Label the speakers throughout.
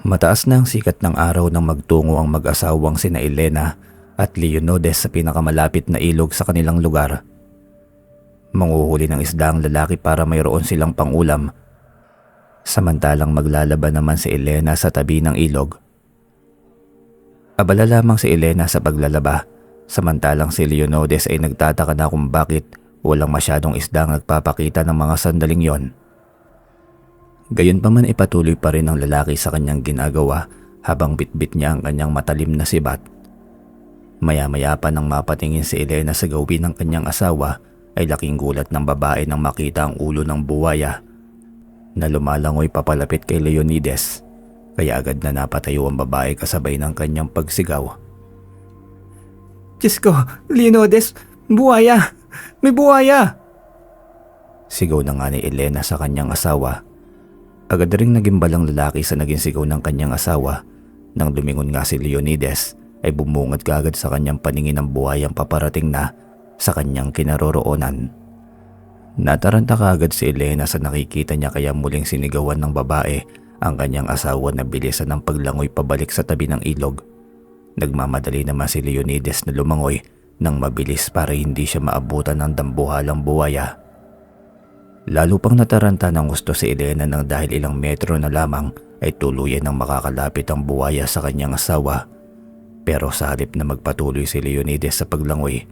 Speaker 1: Mataas na ang sikat ng araw nang magtungo ang mag-asawang sina Elena at Leonides sa pinakamalapit na ilog sa kanilang lugar. Manguhuli ng isda ang lalaki para mayroon silang pangulam, samantalang maglalaban naman si Elena sa tabi ng ilog. Abala lamang si Elena sa paglalaba, samantalang si Leonides ay nagtataka na kung bakit walang masyadong isda ang nagpapakita ng mga sandaling yon. Gayunpaman ipatuloy pa rin ang lalaki sa kanyang ginagawa habang bitbit niya ang kanyang matalim na sibat. Maya-maya pa nang mapatingin si Elena sa gawin ng kanyang asawa ay laking gulat ng babae nang makita ang ulo ng buwaya na lumalangoy papalapit kay Leonides, kaya agad na napatayo ang babae kasabay ng kanyang pagsigaw.
Speaker 2: Diyos ko, Leonides, buhaya! May buhaya!
Speaker 1: Sigaw na nga ni Elena sa kanyang asawa. Agad ring nagimbalang lalaki sa naging sigaw ng kanyang asawa. Nang lumingon nga si Leonides ay bumungad kaagad sa kanyang paningin ng buhayang paparating na sa kanyang kinaroroonan. Nataranta kaagad si Elena sa nakikita niya kaya muling sinigawan ng babae ang kanyang asawa na bilisan ng paglangoy pabalik sa tabi ng ilog. Nagmamadali naman si Leonides na lumangoy nang mabilis para hindi siya maabutan ng dambuhalang buwaya. Lalo pang nataranta ng gusto si Elena nang dahil ilang metro na lamang ay tuluyan ng makakalapit ang buwaya sa kanyang asawa. Pero sa halip na magpatuloy si Leonides sa paglangoy,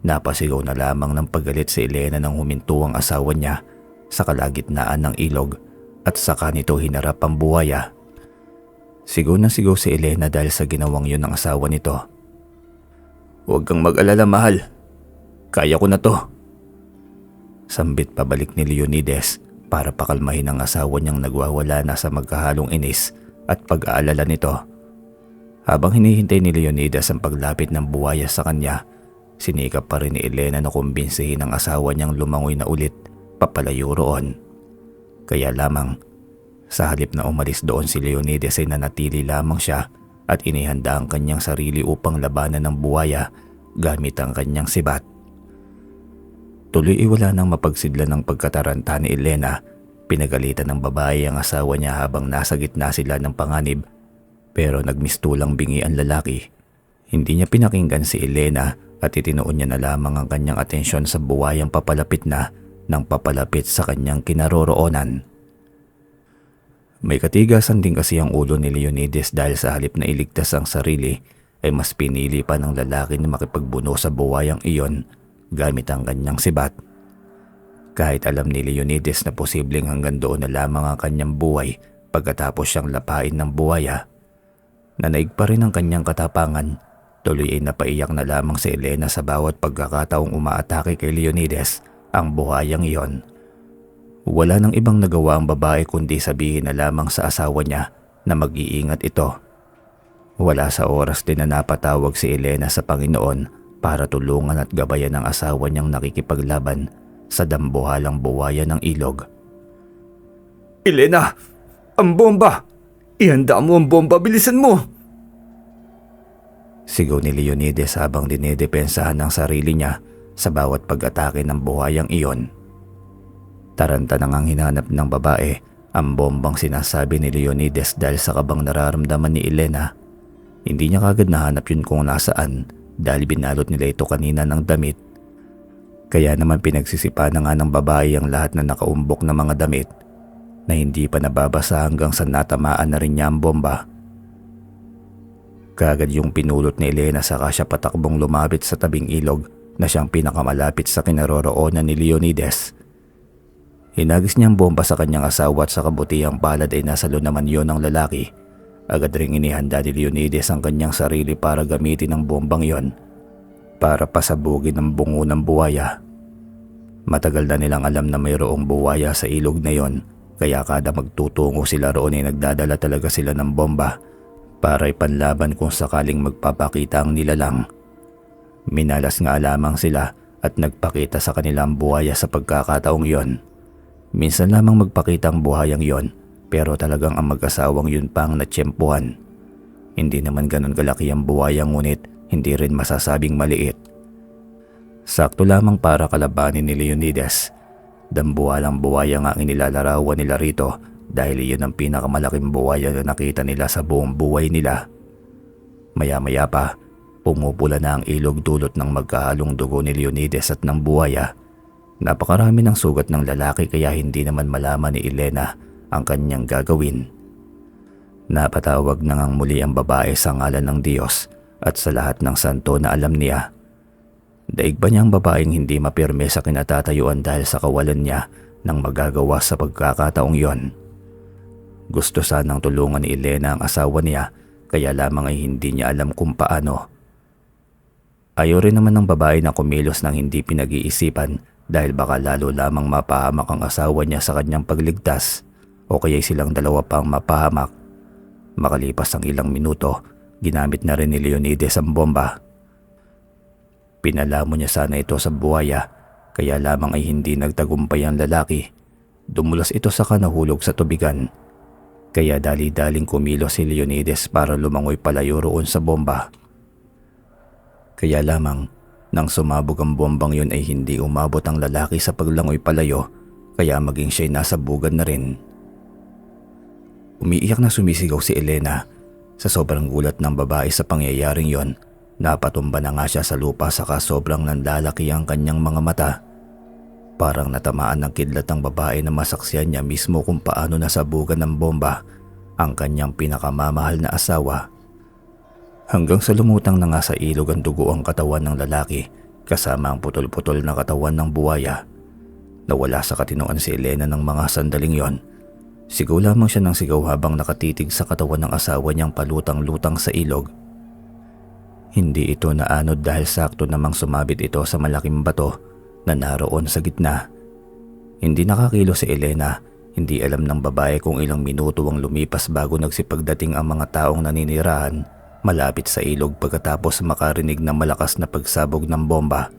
Speaker 1: napasigaw na lamang ng paggalit si Elena nang huminto ang asawa niya sa kalagitnaan ng ilog at saka nito hinarap ang buwaya. Sigaw na sigaw si Elena dahil sa ginawang yun ng asawa nito. "Huwag kang mag-alala, mahal. Kaya ko na to." Sambit pabalik ni Leonides para pakalmahin ang asawa niyang nagwawala na sa magkahalong inis at pag-aalala nito. Habang hinihintay ni Leonidas ang paglapit ng buwaya sa kanya, sinikap pa rin ni Elena na kumbinsihin ang asawa niyang lumangoy na ulit papalayo roon. Kaya lamang, sa halip na umalis doon si Leonidas ay nanatili lamang siya at inihanda ang kanyang sarili upang labanan ng buwaya gamit ang kanyang sibat. Tuloy wala nang mapagsidlan ng pagkataranta ni Elena. Pinagalitan ng babae ang asawa niya habang nasa gitna sila ng panganib, pero nagmistulang bingi ang lalaki. Hindi niya pinakinggan si Elena at itinuon niya na lamang ang kanyang atensyon sa buwayang papalapit na ng papalapit sa kanyang kinaroroonan. May katigasan din kasi ang ulo ni Leonides dahil sa halip na iligtas ang sarili ay mas pinili pa ng lalaki na makipagbuno sa buwayang iyon gamit ang kanyang sibat. Kahit alam ni Leonides na posibleng hanggang doon na lamang ang kanyang buhay pagkatapos siyang lapain ng buwaya, nanaig pa rin ang kanyang katapangan. Tuloy ay napaiyak na lamang si Elena sa bawat pagkakataong umaatake kay Leonides ang buhayang iyon. Wala nang ibang nagawa ang babae kundi sabihin na lamang sa asawa niya na mag-iingat ito. Wala sa oras din na napatawag si Elena sa Panginoon para tulungan at gabayan ang asawa niyang nakikipaglaban sa dambuhalang buwaya ng ilog.
Speaker 2: Elena! Ang bomba! Ihanda mo ang bomba! Bilisan mo!
Speaker 1: Sigaw ni Leonides habang dinedepensahan ang sarili niya sa bawat pag-atake ng buhayang iyon. Taranta nang ang hinanap ng babae ang bombang sinasabi ni Leonides dahil sa kabang nararamdaman ni Elena. Hindi niya kagad nahanap yun kung nasaan dahil binalot nila ito kanina ng damit. Kaya naman pinagsisipa na nga ng babae ang lahat na nakaumbok na mga damit na hindi pa nababasa hanggang sa natamaan na rin niya ang bomba. Kaagad yung pinulot ni Elena saka siya patakbong lumapit sa tabing ilog na siyang pinakamalapit sa kinaroroonan ni Leonides. Hinagis niya ang bomba sa kanyang asawa at sa kabutihang palad ay nasalo naman yon ng lalaki. Agad ring inihanda ni Leonides ang kanyang sarili para gamitin ang bombang yon para pasabugin ang bungo ng buwaya. Matagal na nilang alam na mayroong buwaya sa ilog na yon, kaya kada magtutungo sila roon ay nagdadala talaga sila ng bomba para ipanlaban kung sakaling magpapakita ang nilalang. Minalas nga lamang sila at nagpakita sa kanilang buwaya sa pagkakataong yon. Minsan lamang magpakita ang buhayang yon, pero talagang ang mag-asawang yun pang natsyempuhan. Hindi naman ganun kalaki ang buwaya ngunit hindi rin masasabing maliit. Sakto lamang para kalabanin ni Leonides. Dambuhalang buwaya nga ang inilalarawan nila rito dahil iyon ang pinakamalaking buwaya na nakita nila sa buong buhay nila. Maya-maya pa, pumupula na ang ilog dulot ng magkahalong dugo ni Leonides at ng buwaya. Napakarami ng sugat ng lalaki kaya hindi naman malaman ni Elena ang kanyang gagawin. Napatawag na ngang muli ang babae sa ngalan ng Diyos at sa lahat ng santo na alam niya. Daig ba niya ang babaeng hindi mapirme sa kinatatayuan dahil sa kawalan niya ng magagawa sa pagkakataong yon? Gusto sanang tulungan ni Elena ang asawa niya kaya lamang ay hindi niya alam kung paano. Ayaw rin naman ng babae na kumilos ng hindi pinag-iisipan dahil baka lalo lamang mapahamak ang asawa niya sa kanyang pagligtas o kaya silang dalawa pang mapahamak. Makalipas ang ilang minuto, ginamit na rin ni Leonides ang bomba. Pinalamo niya sana ito sa buwaya kaya lamang ay hindi nagtagumpay ang lalaki. Dumulas ito sa kanahulog sa tubigan. Kaya dali-daling kumilos si Leonides para lumangoy palayo roon sa bomba. Kaya lamang, nang sumabog ang bombang yun ay hindi umabot ang lalaki sa paglangoy palayo kaya maging siya'y nasa bugad na rin. Umiiyak na sumisigaw si Elena. Sa sobrang gulat ng babae sa pangyayaring yon, napatumba na nga siya sa lupa saka sobrang nanlalaki ang kanyang mga mata. Parang natamaan ng kidlat ang babae na masaksiyan niya mismo kung paano nasabugan ng bomba ang kanyang pinakamamahal na asawa. Hanggang sa lumutang na nga sa ilog ang dugo ang katawan ng lalaki kasama ang putol-putol na katawan ng buwaya. Nawala sa katinoan si Elena ng mga sandaling yon. Sigaw lamang siya ng sigaw habang nakatitig sa katawan ng asawa niyang palutang-lutang sa ilog. Hindi ito naanod dahil sakto namang sumabit ito sa malaking bato na naroon sa gitna. Hindi nakakilo si Elena, hindi alam ng babae kung ilang minuto ang lumipas bago nagsipagdating ang mga taong naninirahan malapit sa ilog pagkatapos makarinig ng malakas na pagsabog ng bomba.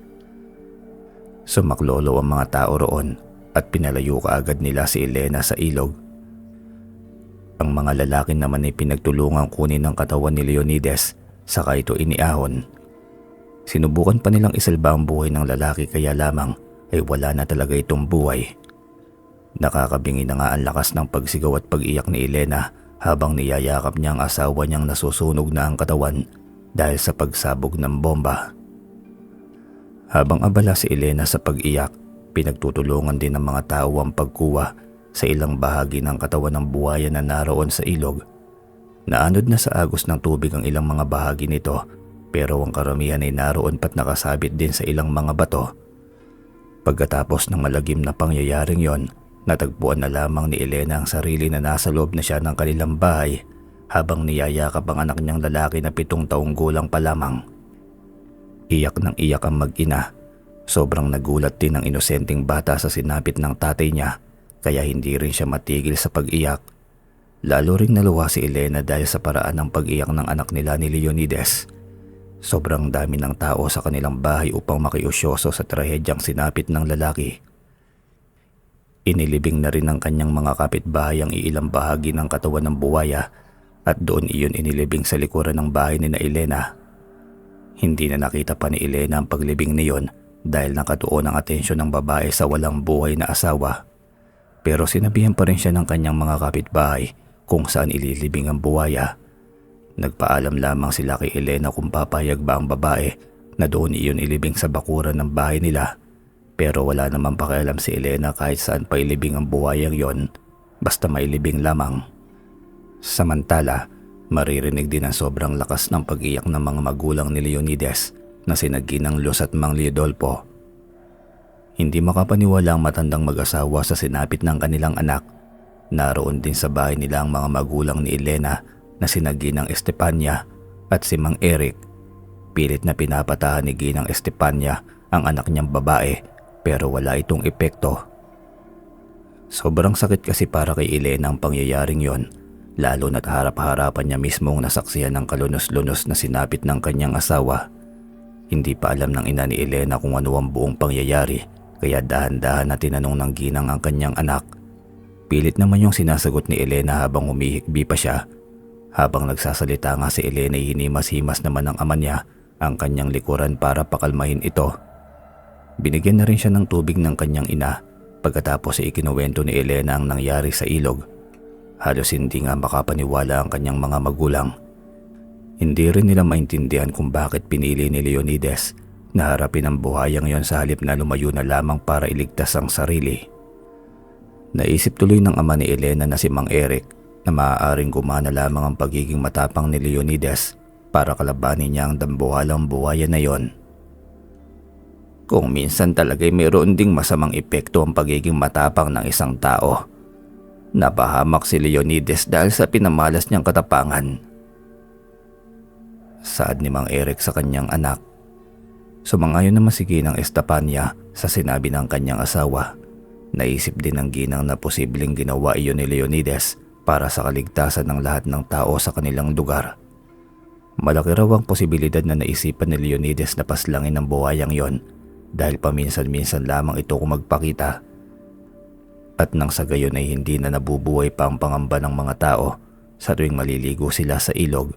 Speaker 1: Sumaklolo ang mga tao roon at pinalayo kaagad nila si Elena sa ilog. Ang mga lalaki naman ay pinagtulungang kunin ang katawan ni Leonides saka ito iniahon. Sinubukan pa nilang isalba ang buhay ng lalaki kaya lamang ay wala na talaga itong buhay. Nakakabingi na nga ang lakas ng pagsigaw at pag-iyak ni Elena habang niyayakap niya ang asawa niyang nasusunog na ang katawan dahil sa pagsabog ng bomba. Habang abala si Elena sa pag-iyak, pinagtutulungan din ng mga tao ang pagkuha sa ilang bahagi ng katawan ng buhaya na naroon sa ilog. Naanod na sa agos ng tubig ang ilang mga bahagi nito pero ang karamihan ay naroon pat nakasabit din sa ilang mga bato. Pagkatapos ng malagim na pangyayaring yon, natagpuan na lamang ni Elena ang sarili na nasa loob na siya ng kanilang bahay habang niyayakap ang anak niyang lalaki na 7 taong gulang pa lamang. Iyak ng iyak ang mag-ina. Sobrang nagulat din ang inosenteng bata sa sinapit ng tatay niya kaya hindi rin siya matigil sa pag-iyak. Lalo ring naluwa si Elena dahil sa paraan ng pag-iyak ng anak nila ni Leonides. Sobrang dami ng tao sa kanilang bahay upang makiusyoso sa trahedyang sinapit ng lalaki. Inilibing na rin ng kanyang mga kapitbahay ang iilang bahagi ng katawan ng buwaya at doon iyon inilibing sa likuran ng bahay ni na Elena. Hindi na nakita pa ni Elena ang paglibing niyon dahil nakatuon ang atensyon ng babae sa walang buhay na asawa. Pero sinabihan pa rin siya ng kanyang mga kapitbahay kung saan ililibing ang buwaya. Nagpaalam lamang sila kay Elena kung papayag ba ang babae na doon iyon ilibing sa bakuran ng bahay nila. Pero wala naman pakialam si Elena kahit saan pa ilibing ang buhayang yon, basta mailibing lamang. Samantala, maririnig din ang sobrang lakas ng pag-iyak ng mga magulang ni Leonides na sina Ginang Luz at Mang Liodolfo. Hindi makapaniwala ang matandang mag-asawa sa sinapit ng kanilang anak. Naroon din sa bahay nila ang mga magulang ni Elena na sina Ginang Estefania at si Mang Eric. Pilit na pinapatahan ni Ginang Estefania ang anak niyang babae pero wala itong epekto. Sobrang sakit kasi para kay Elena ang pangyayaring yon, lalo na't harap-harapan niya mismong nasaksihan ng kalunos-lunos na sinapit ng kanyang asawa. Hindi pa alam ng ina ni Elena kung ano ang buong pangyayari kaya dahan-dahan na tinanong ng Ginang ang kanyang anak. Pilit naman yung sinasagot ni Elena habang humihikbi pa siya. Habang nagsasalita nga si Elena ay hinimas-himas naman ng ama niya ang kanyang likuran para pakalmahin ito. Binigyan na rin siya ng tubig ng kanyang ina pagkatapos ay ikinuwento ni Elena ang nangyari sa ilog. Halos hindi nga makapaniwala ang kanyang mga magulang. Hindi rin nila maintindihan kung bakit pinili ni Leonides na harapin ang buhayang yon sa halip na lumayo na lamang para iligtas ang sarili. Naisip tuloy ng ama ni Elena na si Mang Eric na maaaring gumana lamang ang pagiging matapang ni Leonides para kalabanin niya ang dambuhalang buhaya na yon. Kung minsan talaga'y mayroon ding masamang epekto ang pagiging matapang ng isang tao. Napahamak si Leonides dahil sa pinamalas niyang katapangan. Saad ni Mang Eric sa kanyang anak. Sumangayon naman si Ginang Estapania sa sinabi ng kanyang asawa. Naisip din ng Ginang na posibleng ginawa iyon ni Leonides para sa kaligtasan ng lahat ng tao sa kanilang lugar. Malaki raw ang posibilidad na naisipan ni Leonides na paslangin ang buhayang yon dahil paminsan-minsan lamang ito kung magpakita. At nang sa gayon ay hindi na nabubuhay pa ang pangamba ng mga tao sa tuwing maliligo sila sa ilog.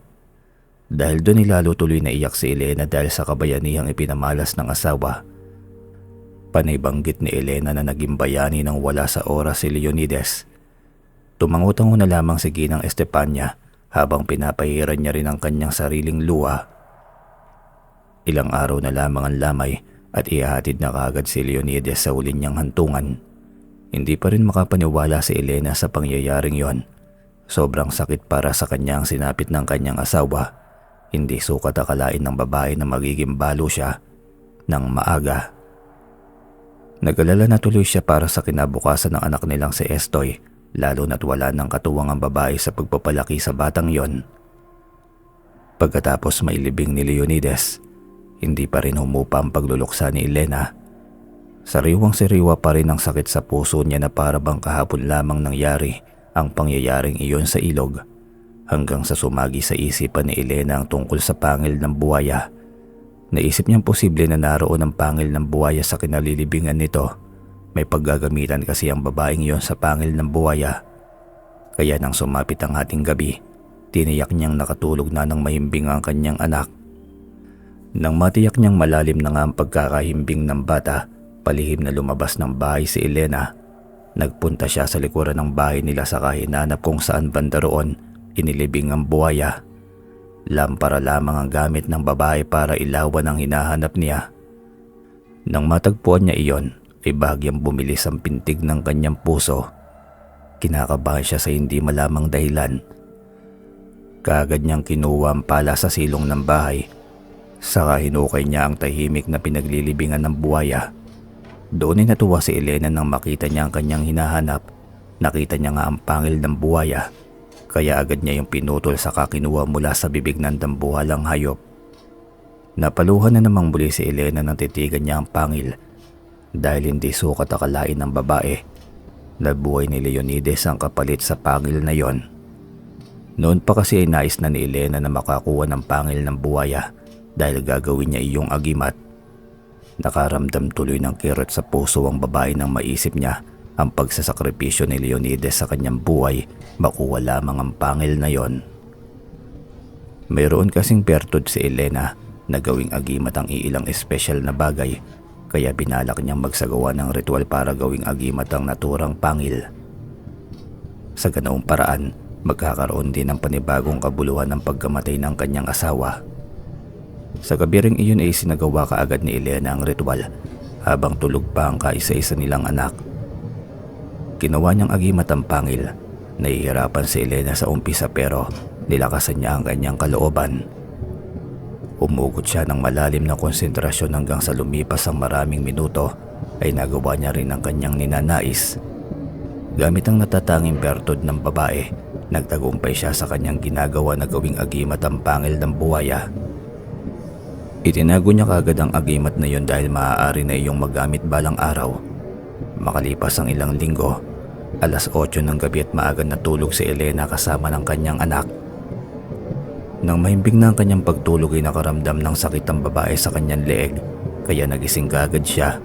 Speaker 1: Dahil doon ay lalo tuloy na iyak si Elena dahil sa kabayanihang ipinamalas ng asawa. Panay banggit ni Elena na naging bayani nang wala sa oras si Leonides. Tumangutango na lamang si Ginang Estepania habang pinapahiran niya rin ang kanyang sariling luha. Ilang araw na lamang ang lamay at ihahatid na kaagad si Leonides sa huli niyang hantungan. Hindi pa rin makapaniwala si Elena sa pangyayaring yon. Sobrang sakit para sa kanya ang sinapit ng kanyang asawa. Hindi sukat akalain ng babae na magiging balo siya ng maaga. Nag-alala na tuloy siya para sa kinabukasan ng anak nilang si Estoy, lalo na't wala ng katuwang ang babae sa pagpapalaki sa batang yon. Pagkatapos mailibing ni Leonides, hindi pa rin humupa ang pagluluksa ni Elena. Sariwang-sariwa pa rin ang sakit sa puso niya na para bang kahapon lamang nangyari ang pangyayaring iyon sa ilog, hanggang sa sumagi sa isipan ni Elena ang tungkol sa pangil ng buhaya. Naisip niyang posible na naroon ang pangil ng buhaya sa kinalilibingan nito. May paggagamitan kasi ang babaeng iyon sa pangil ng buhaya. Kaya nang sumapit ang hating gabi, tiniyak niyang nakatulog na ng mahimbing ang kanyang anak. Nang matiyak niyang malalim na nga ang pagkakahimbing ng bata, palihim na lumabas ng bahay si Elena. Nagpunta siya sa likuran ng bahay nila sa hinanap kung saan banda roon inilibing ang buhaya. Lampara lamang ang gamit ng babae para ilawan ang hinahanap niya. Nang matagpuan niya iyon, ay bahagyang bumilis ang pintig ng kanyang puso. Kinakabahan siya sa hindi malamang dahilan. Kaagad niyang kinuha ang pala sa silong ng bahay. Saka hinukay niya ang tahimik na pinaglilibingan ng buhaya. Doon ay natuwa si Elena nang makita niya ang kanyang hinahanap. Nakita niya nga ang pangil ng buhaya, kaya agad niya yung pinutol saka kinuha mula sa bibig ng dambuhalang hayop. Napaluhan na namang muli si Elena nang titigan niya ang pangil dahil hindi sukat akalain ng babae na buhay ni Leonides ang kapalit sa pangil na yon. Noon pa kasi ay nais na ni Elena na makakuha ng pangil ng buhaya dahil gagawin niya iyong agimat. Nakaramdam tuloy ng kirot sa puso ang babae nang maisip niya ang pagsasakripisyo ni Leonides sa kanyang buhay makuha lamang ang pangil na yon. Mayroon kasing bertud si Elena na gawing agimat ang iilang espesyal na bagay, kaya binalak niyang magsagawa ng ritual para gawing agimat ang naturang pangil. Sa ganoong paraan, magkakaroon din ng panibagong kabuluhan ng pagkamatay ng kanyang asawa. Sa gabi ring iyon ay sinagawa kaagad ni Elena ang ritual habang tulog pa ang kaisa-isa nilang anak. Ginawa niyang agimat ang pangil. Nahihirapan si Elena sa umpisa pero nilakasan niya ang kanyang kalooban. Umugot siya ng malalim na konsentrasyon hanggang sa lumipas ang maraming minuto ay nagawa niya rin ang kanyang ninanais. Gamit ang natatanging bertud ng babae, nagtagumpay siya sa kanyang ginagawa na gawing agimat ang pangil ng buhaya. Itinago niya kagad ang agimat na yon dahil maaari na iyong magamit balang araw. Makalipas ang ilang linggo, alas 8 ng gabi at maaga natulog si Elena kasama ng kanyang anak. Nang mahimbing na ang kanyang pagtulog ay nakaramdam ng sakit ang babae sa kanyang leeg, kaya nagising kagad siya.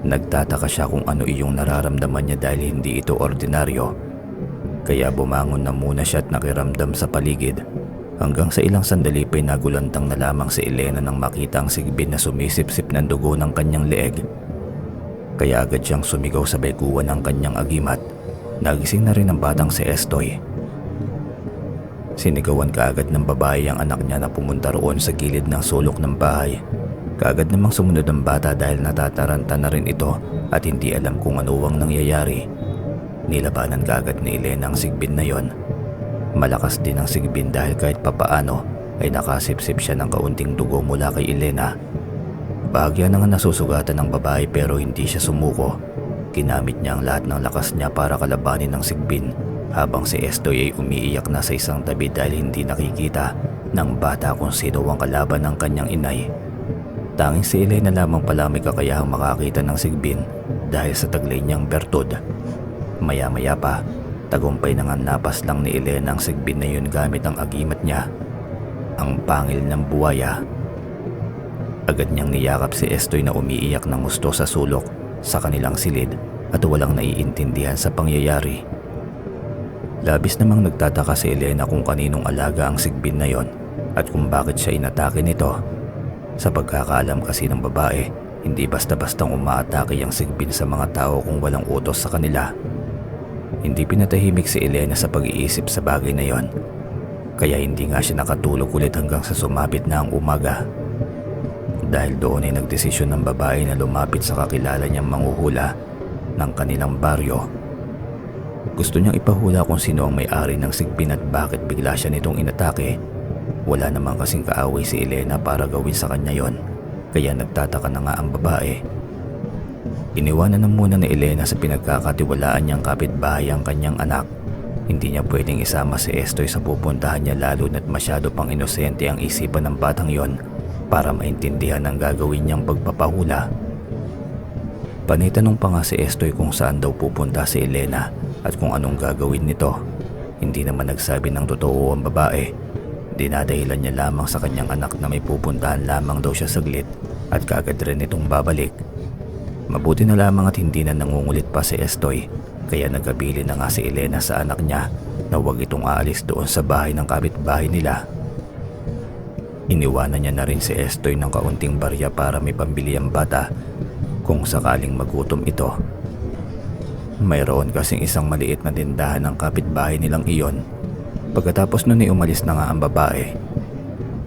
Speaker 1: Nagtataka siya kung ano iyong nararamdaman niya dahil hindi ito ordinaryo. Kaya bumangon na muna siya at nakiramdam sa paligid. Hanggang sa ilang sandali pa'y nagulantang na lamang si Elena nang makita ang sigbin na sumisip-sip ng dugo ng kanyang leeg. Kaya agad siyang sumigaw sa baikuan ng kanyang agimat Nagising na rin ang batang si Estoy. Sinigawan kaagad ng babae ang anak niya na pumunta roon sa gilid ng sulok ng bahay. Kaagad namang sumunod ang bata dahil natataranta na rin ito at hindi alam kung ano ang nangyayari. Nilabanan kaagad ni Elena ang sigbin na yon. Malakas din ang sigbin dahil kahit papaano ay nakasipsip siya ng kaunting dugo mula kay Elena. Bahagya na nga nasusugatan ng babae pero hindi siya sumuko. Ginamit niya ang lahat ng lakas niya para kalabanin ang sigbin habang si Estoy ay umiiyak na sa isang tabi dahil hindi nakikita ng bata kung sino ang kalaban ng kanyang inay. Tanging si Elena lamang pala may kakayahang makakita ng sigbin dahil sa taglay niyang bertud. Maya-maya pa, tagumpay na nga napas lang ni Elena ang sigbin na yun gamit ang agimat niya, ang pangil ng buwaya. Agad niyang niyakap si Estoy na umiiyak ng gusto sa sulok sa kanilang silid at walang naiintindihan sa pangyayari. Labis namang nagtataka si Elena kung kaninong alaga ang sigbin na yon at kung bakit siya inatake nito. Sa pagkakaalam kasi ng babae, hindi basta-bastang umaatake ang sigbin sa mga tao kung walang utos sa kanila. Hindi pinatahimik si Elena sa pag-iisip sa bagay na yon, kaya hindi nga siya nakatulog ulit hanggang sa sumapit na ang umaga. Dahil doon ay nagdesisyon ng babae na lumapit sa kakilala niyang manghuhula ng kanilang baryo. Gusto niyang ipahula kung sino ang may-ari ng sigbin at bakit bigla siya nitong inatake. Wala naman kasing kaaway si Elena para gawin sa kanya yon, kaya nagtataka na nga ang babae. Iniwanan na muna ni Elena sa pinagkakatiwalaan niyang kapitbahay ang kanyang anak. Hindi niya pwedeng isama si Estoy sa pupuntahan niya lalo na't masyado pang inosente ang isipan ng batang yon para maintindihan ang gagawin niyang pagpapahula. Panitanong pa nga si Estoy kung saan daw pupunta si Elena at kung anong gagawin nito. Hindi naman nagsabi ng totoo ang babae. Dinadahilan niya lamang sa kanyang anak na may pupuntahan lamang daw siya saglit at kaagad rin itong babalik. Mabuti na lamang at hindi na nangungulit pa si Estoy, kaya nagkabili na nga si Elena sa anak niya na huwag itong aalis doon sa bahay ng kapitbahay nila. Iniwanan niya na rin si Estoy ng kaunting barya para may pambili ang bata kung sakaling magutom ito. Mayroon kasing isang maliit na tindahan ng kapitbahay nilang iyon. Pagkatapos nun ay umalis na nga ang babae.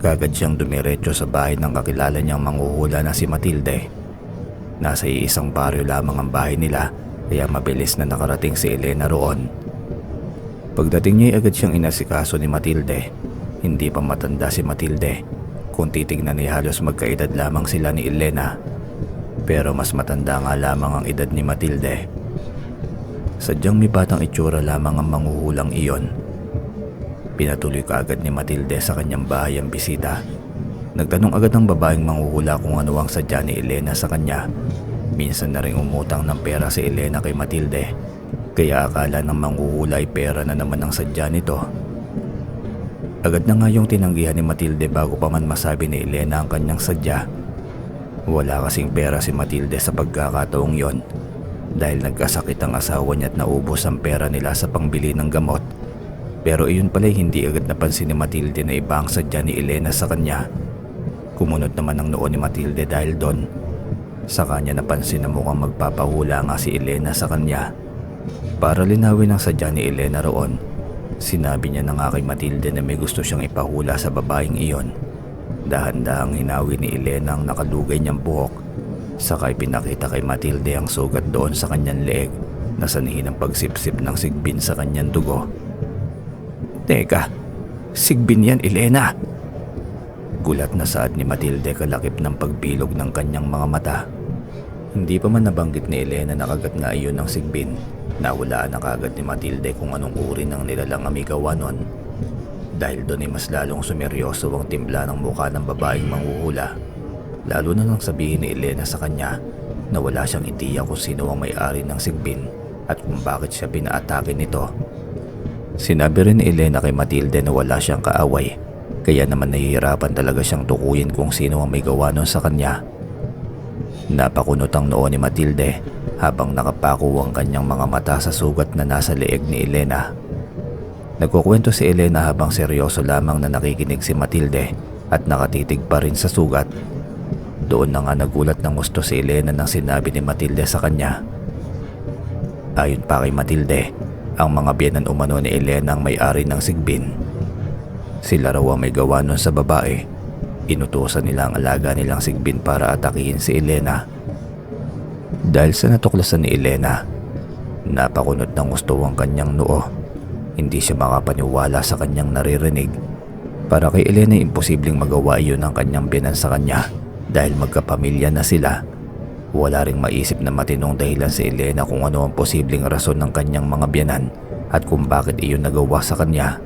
Speaker 1: Kagad siyang dumiretso sa bahay ng kakilala niyang manghuhula na si Matilde. Nasa iisang baryo lamang ang bahay nila kaya mabilis na nakarating si Elena roon. Pagdating niya ay agad siyang inasikaso ni Matilde. Hindi pa matanda si Matilde. Kung titignan ay halos magkaedad lamang sila ni Elena. Pero mas matanda nga lamang ang edad ni Matilde. Sadyang may batang itsura lamang ang manghuhulang iyon. Pinatuloy kaagad ni Matilde sa kanyang bahay ang bisita. Nagtanong agad ang babaeng manghuhula kung ano ang sadya ni Elena sa kanya. Minsan na rin umutang ng pera si Elena kay Matilde, kaya akala ng manghuhula ay pera na naman ang sadya nito. Agad na nga yung tinanggihan ni Matilde bago pa man masabi ni Elena ang kanyang sadya. Wala kasing pera si Matilde sa pagkakataong yon dahil nagkasakit ang asawa niya at naubos ang pera nila sa pangbili ng gamot. Pero iyon pala'y hindi agad napansin ni Matilde na iba ang sadya ni Elena sa kanya. Kumunot naman ang noo ni Matilde dahil doon. Sa kanya napansin na mukhang magpapahula nga si Elena sa kanya. Para linawin ang sadya ni Elena roon, sinabi niya na nga kay Matilde na may gusto siyang ipahula sa babaeng iyon. Dahan-dahang hinawi ni Elena ang nakalugay niyang buhok. Saka pinakita kay Matilde ang sugat doon sa kanyang leeg na sanhi ng pagsipsip ng sigbin sa kanyang dugo. "Teka, sigbin yan, Elena!" Gulat na saad ni Matilde kalakip ng pagbilog ng kanyang mga mata. Hindi pa man nabanggit ni Elena na kagat nga iyon ng sigbin. Nawalaan na kagad ni Matilde kung anong uri ng nilalang amigawa nun. Dahil doon ay mas lalong sumeryoso ang timbla ng mukha ng babaeng manghuhula. Lalo na nang sabihin ni Elena sa kanya na wala siyang ideya kung sino ang may-ari ng sigbin at kung bakit siya pinaatake nito. Sinabi rin ni Elena kay Matilde na wala siyang kaaway, kaya naman nahihirapan talaga siyang tukuyin kung sino ang may gawa nun sa kanya. Napakunot ang noo ni Matilde habang nakapako ang kanyang mga mata sa sugat na nasa leeg ni Elena. Nagkukwento si Elena habang seryoso lamang na nakikinig si Matilde at nakatitig pa rin sa sugat. Doon na nga nagulat ng gusto si Elena nang sinabi ni Matilde sa kanya. Ayon pa kay Matilde, ang mga biyenan umano ni Elena ang may-ari ng sigbin. Sila raw ang may gawa nun sa babae. Inutusan nila ang alaga nilang sigbin para atakihin si Elena. Dahil sa natuklasan ni Elena, napakunot ng gusto ang kanyang noo. Hindi siya makapaniwala sa kanyang naririnig. Para kay Elena, imposibleng magawa iyon ng kanyang biyenan sa kanya dahil magkapamilya na sila. Wala ring maisip na matinong dahilan si Elena kung ano ang posibleng rason ng kanyang mga biyenan at kung bakit iyon nagawa sa kanya.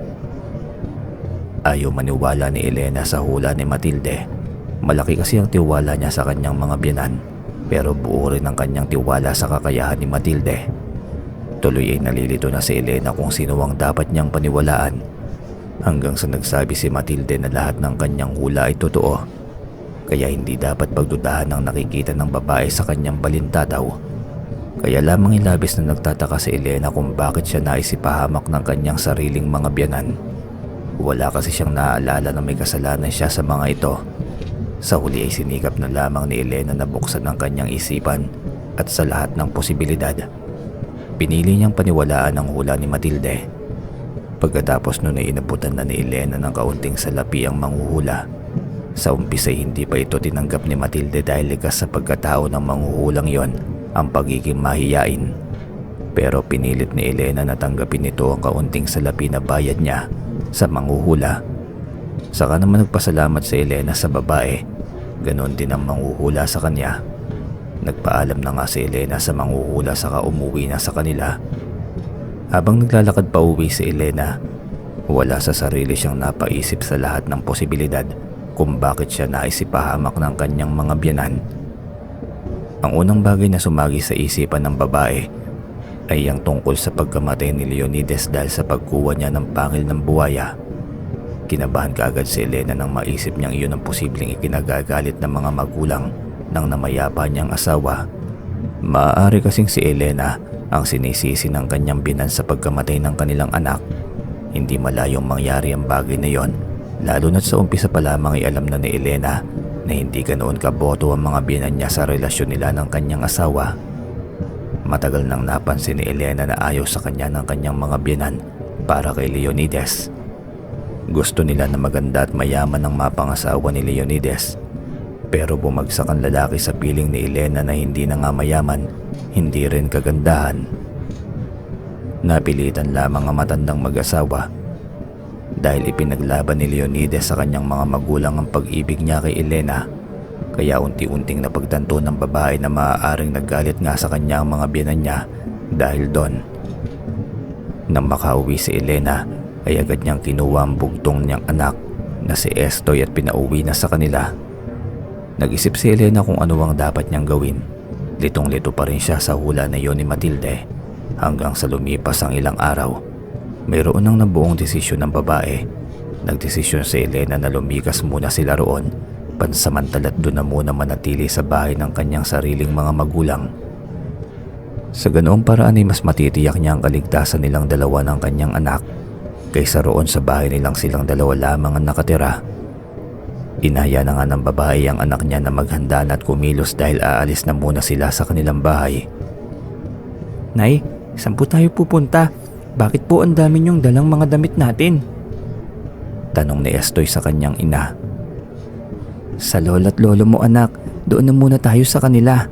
Speaker 1: Ayaw maniwala ni Elena sa hula ni Matilde. Malaki kasi ang tiwala niya sa kanyang mga biyenan, pero buo rin ang kanyang tiwala sa kakayahan ni Matilde. Tuloy ay nalilito na si Elena kung sino ang dapat niyang paniwalaan, hanggang sa nagsabi si Matilde na lahat ng kanyang hula ay totoo. Kaya hindi dapat pagdudahan ang nakikita ng babae sa kanyang balintataw. Kaya lamang ilabis na nagtataka si Elena kung bakit siya naisipahamak ng kanyang sariling mga biyenan. Wala kasi siyang naaalala na may kasalanan siya sa mga ito. Sa huli ay sinikap na lamang ni Elena na buksan ang kanyang isipan at sa lahat ng posibilidad, pinili niyang paniwalaan ang hula ni Matilde. Pagkatapos nun ay inabutan na ni Elena ng kaunting salapi ang manghuhula. Sa umpisa ay hindi pa ito tinanggap ni Matilde dahil likas sa pagkatao ng manghuhulang yon ang pagiging mahiyain. Pero pinilit ni Elena na tanggapin nito ang kaunting salapi na bayad niya sa manghuhula. Saka naman nagpasalamat si Elena sa babae. Ganon din ang manghuhula sa kanya. Nagpaalam na nga si Elena sa manghuhula saka umuwi na sa kanila. Habang naglalakad pa uwi si Elena, wala sa sarili siyang napaisip sa lahat ng posibilidad kung bakit siya naisipahamak ng kanyang mga biyenan. Ang unang bagay na sumagi sa isipan ng babae ay ang tungkol sa pagkamatay ni Leonides dahil sa pagkuha niya ng pangil ng buwaya. Kinabahan kaagad si Elena nang maisip niyang iyon ang posibleng ikinagagalit ng mga magulang ng namayapa niyang asawa. Maaari kasing si Elena ang sinisisi ng kanyang biyenan sa pagkamatay ng kanilang anak. Hindi malayong mangyari ang bagay na yon, lalo na't sa umpisa pa lamang ay alam na ni Elena na hindi ganoon kaboto ang mga biyenan niya sa relasyon nila ng kanyang asawa. Matagal nang napansin ni Elena na ayaw sa kanya ng kanyang mga biyenan para kay Leonides. Gusto nila na maganda at mayaman ang mapangasawa ni Leonides. Pero bumagsak ang lalaki sa piling ni Elena na hindi na nga mayaman, hindi rin kagandahan. Napilitan lamang ang matandang mag-asawa dahil ipinaglaban ni Leonides sa kanyang mga magulang ang pag-ibig niya kay Elena. Kaya unti-unting napagtanto ng babae na maaaring naggalit nga sa kanya ang mga biyenan niya dahil doon. Nang makauwi si Elena ay agad niyang kinuha ang bugtong niyang anak na si Estoy at pinauwi na sa kanila. Nag-isip si Elena kung ano ang dapat niyang gawin. Litong-lito pa rin siya sa hula na yon ni Matilde hanggang sa lumipas ang ilang araw. Mayroon nang nabuong desisyon ng babae. Nagdesisyon si Elena na lumikas muna sila roon, pansamantala't doon na muna manatili sa bahay ng kanyang sariling mga magulang. Sa ganoong paraan ay mas matitiyak niya ang kaligtasan nilang dalawa ng kanyang anak kaysa roon sa bahay nilang silang dalawa lamang ang nakatira. Inaya na nga ng babae ang anak niya na maghanda na at kumilos dahil aalis na muna sila sa kanilang bahay.
Speaker 2: Nay, saan po tayo pupunta? Bakit po ang dami niyong dalang mga damit natin?
Speaker 1: Tanong ni Estoy sa kanyang ina.
Speaker 2: Sa lola't lolo mo anak, doon na muna tayo sa kanila.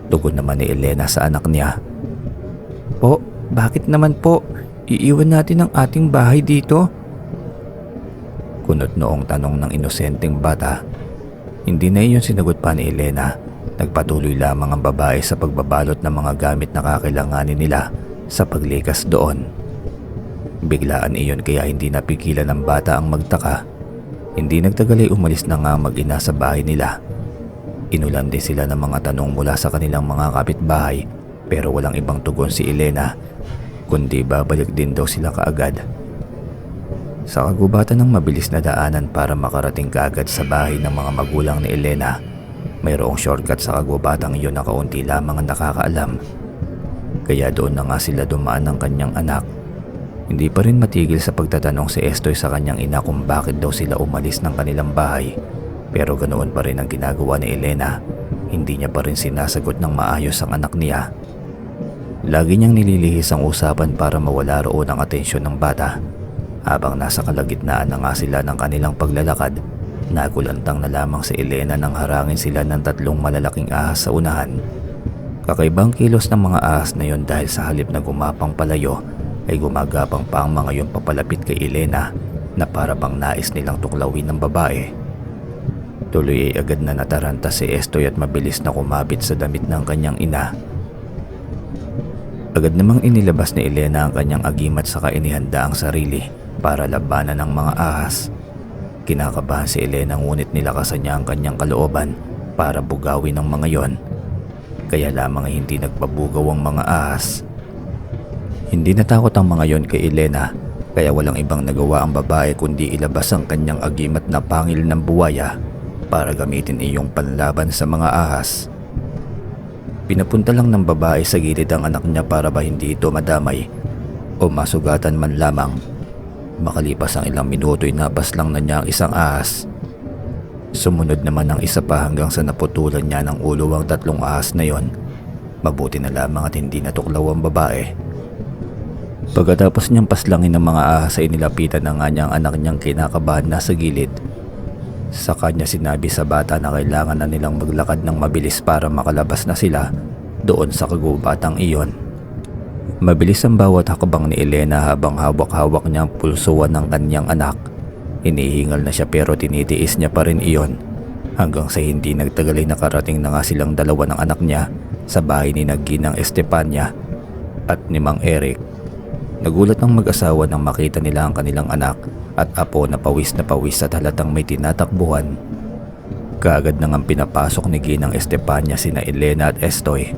Speaker 1: Tugon naman ni Elena sa anak niya.
Speaker 2: Po, bakit naman po? Iiwan natin ang ating bahay dito?
Speaker 1: Kunot noong tanong ng inosenteng bata. Hindi na iyon sinagot pa ni Elena. Nagpatuloy lamang ang babae sa pagbabalot ng mga gamit na kakailanganin nila sa paglikas doon. Biglaan iyon kaya hindi napigilan ng bata ang magtaka. Hindi nagtagal ay umalis na nga ang mag-ina sa bahay nila. Inulan din sila ng mga tanong mula sa kanilang mga kapitbahay pero walang ibang tugon si Elena kundi babalik din daw sila kaagad. Sa kagubatan ng mabilis na daanan para makarating kaagad sa bahay ng mga magulang ni Elena, mayroong shortcut sa kagubatang iyon na kaunti lamang ang nakakaalam. Kaya doon na nga sila dumaan ng kanyang anak. Hindi pa rin matigil sa pagtatanong si Estoy sa kanyang ina kung bakit daw sila umalis ng kanilang bahay. Pero ganoon pa rin ang ginagawa ni Elena. Hindi niya pa rin sinasagot ng maayos ang anak niya. Lagi niyang nililihis ang usapan para mawala roon ang atensyon ng bata. Habang nasa kalagitnaan na nga sila ng kanilang paglalakad, nagulantang na lamang si Elena nang harangin sila ng 3 malalaking ahas sa unahan. Kakaibang kilos ng mga ahas na yon dahil sa halip na gumapang palayo ay gumagapang pa ang mga yon papalapit kay Elena na para bang nais nilang tuklawin ng babae. Tuloy ay agad na nataranta si Estoy at mabilis na kumapit sa damit ng kanyang ina. Agad namang inilabas ni Elena ang kanyang agimat saka inihanda ang sarili para labanan ng mga ahas. Kinakabahan si Elena ngunit nilakasan niya ang kanyang kalooban para bugawin ang mga yon. Kaya lamang ay hindi nagpabugaw ang mga ahas. Hindi natakot ang mga yon kay Elena kaya walang ibang nagawa ang babae kundi ilabas ang kanyang agimat na pangil ng buwaya para gamitin iyong panlaban sa mga ahas. Pinapunta lang ng babae sa gilid ang anak niya para ba hindi ito madamay o masugatan man lamang. Makalipas ang ilang minuto ay napaslang na niya ang isang ahas. Sumunod naman ang isa pa hanggang sa naputulan niya ng ulo ang 3 ahas na yon. Mabuti na lamang at hindi natuklaw ang babae. Pagkatapos niyang paslangin ng mga ahas ay nilapitan na nga niya ang anak niyang kinakabahan na sa gilid. Sa kanya sinabi sa bata na kailangan na nilang maglakad ng mabilis para makalabas na sila doon sa kagubatang iyon. Mabilis ang bawat hakbang ni Elena habang hawak-hawak niya ang pulsuan ng kanyang anak. Hinihingal na siya pero tinitiis niya pa rin iyon hanggang sa hindi nagtagal ay nakarating na nga silang dalawa ng anak niya sa bahay ni Ginang Estefania at ni Mang Eric. Nagulat ang mag-asawa nang makita nila ang kanilang anak at apo na pawis at halatang may tinatakbuhan. Kaagad na ngang pinapasok ni Ginang Estefania sina Elena at Estoy.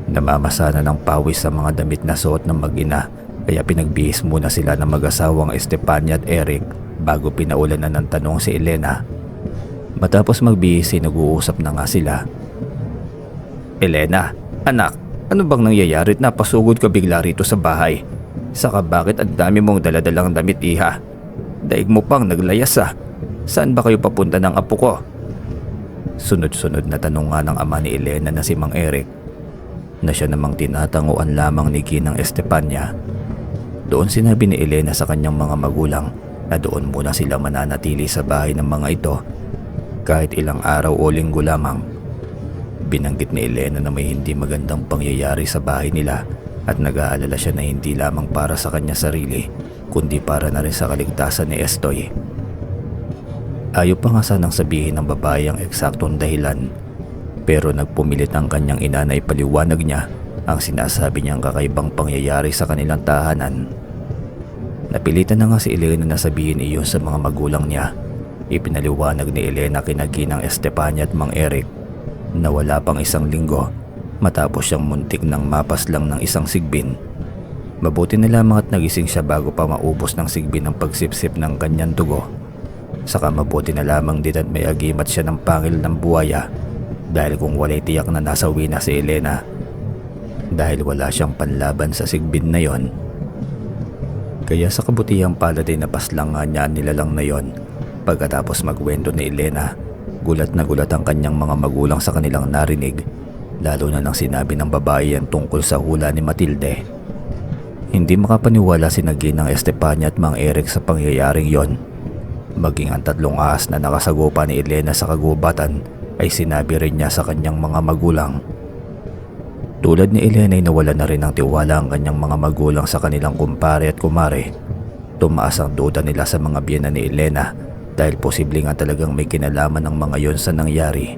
Speaker 1: Namamasana ng pawis sa mga damit na suot ng mag-ina kaya pinagbihis muna sila ng mag-asawang Estefania at Eric bago pinaulanan ng tanong si Elena. Matapos magbihis ay nag-uusap na nga sila. "Elena, anak, ano bang nangyayari at napasugod ka bigla rito sa bahay? Saka bakit ang dami mong daladalang damit, iha? Daig mo pang naglayas ah. Saan ba kayo papunta ng apo ko?" Sunod-sunod na tanong nga ng ama ni Elena na si Mang Eric na siya namang tinatanguan lamang ni Ginang Estefania. Doon sinabi ni Elena sa kanyang mga magulang na doon muna sila mananatili sa bahay ng mga ito kahit ilang araw o linggo lamang. Binanggit ni Elena na may hindi magandang pangyayari sa bahay nila at nag-aalala siya na hindi lamang para sa kanya sarili kundi para na rin sa kaligtasan ni Estoy. Ayaw pa nga sanang sabihin ng babae ang eksaktong dahilan pero nagpumilit ang kanyang ina na ipaliwanag niya ang sinasabi niyang kakaibang pangyayari sa kanilang tahanan. Napilitan na nga si Elena na sabihin iyon sa mga magulang niya. Ipinaliwanag ni Elena kina Ginang Estefania at Mang Eric na wala pang 1 linggo matapos siyang muntik ng mapaslang ng isang sigbin. Mabuti na lamang at nagising siya bago pa maubos ng sigbin ang pagsipsip ng kanyang dugo. Saka mabuti na lamang din at may agimat siya ng pangil ng buwaya dahil kung walay tiyak na nasawi na si Elena dahil wala siyang panlaban sa sigbin na yon. Kaya sa kabutihang palad ay napaslang nga niya ang nilalang na yon. Pagkatapos magkwento ni Elena, gulat na gulat ang kanyang mga magulang sa kanilang narinig, lalo na nang sinabi ng babae yan tungkol sa hula ni Matilde. Hindi makapaniwala si Ginang Estefania at Mang Eric sa pangyayaring yon. Maging ang 3 ahas na nakasagupa ni Elena sa kagubatan ay sinabi rin niya sa kanyang mga magulang. Tulad ni Elena ay nawala na rin ng tiwala ang kanyang mga magulang sa kanilang kumpare at kumare. Tumaas ang duda nila sa mga biyenan ni Elena dahil posible nga talagang may kinalaman ng mga yon sa nangyari.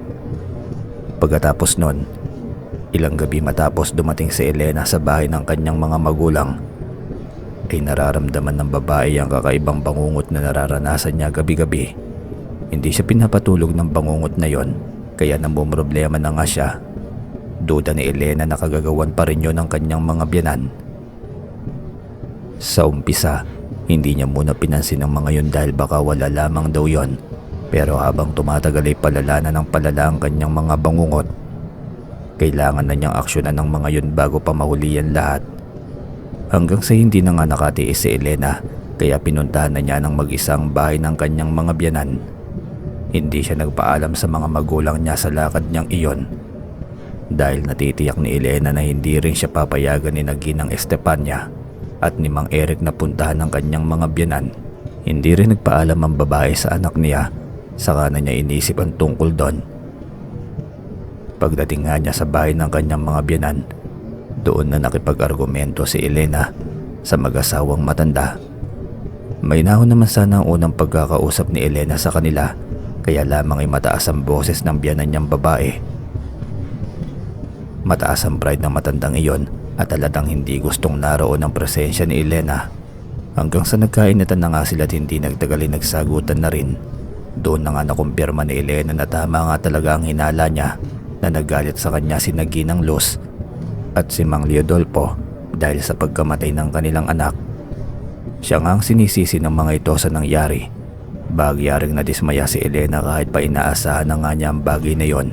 Speaker 1: Pagkatapos nun, ilang gabi matapos dumating si Elena sa bahay ng kanyang mga magulang, ay nararamdaman ng babae ang kakaibang bangungot na nararanasan niya gabi-gabi. Hindi siya pinapatulog ng bangungot na yon kaya namumroblema na nga siya. Duda ni Elena na kagagawan pa rin yun ng kanyang mga biyanan. Sa umpisa, hindi niya muna pinansin ang mga yun dahil baka wala lamang daw yon. Pero habang tumatagal ay palala na ng palala ang kanyang mga bangungot. Kailangan na niyang aksyonan ng mga yun bago pa mahuli yan lahat. Hanggang sa hindi na nga nakatiis si Elena kaya pinuntahan na niya ng mag-isang bahay ng kanyang mga biyanan. Hindi siya nagpaalam sa mga magulang niya sa lakad niyang iyon. dahil natitiyak ni Elena na hindi rin siya papayagan ni Ginang Estefania at ni Mang Eric na puntahan ng kanyang mga biyanan. Hindi rin nagpaalam ang babae sa anak niya, saka na niya inisip ang tungkol doon. Pagdating nga niya sa bahay ng kanyang mga biyanan, doon na nakipag-argumento si Elena sa mag-asawang matanda. May nahon naman sana ang unang pagkakausap ni Elena sa kanila, kaya lamang ay mataas ang boses ng biyanan niyang babae. Mataas ang pride ng matandang iyon at halatang hindi gustong naroon ang presensya ni Elena. Hanggang sa nagkainitan na nga sila at hindi nagtagal ay nagsagutan na rin. Doon na nga nakumpirma ni Elena na tama nga talaga ang hinala niya na nagalit sa kanya si Ginang Luz at si Mang Leodolfo dahil sa pagkamatay ng kanilang anak. Siya nga ang sinisisi ng mga ito sa nangyari. Bagyaring nadismaya si Elena kahit pa inaasahan na nga niya ang bagay na yon.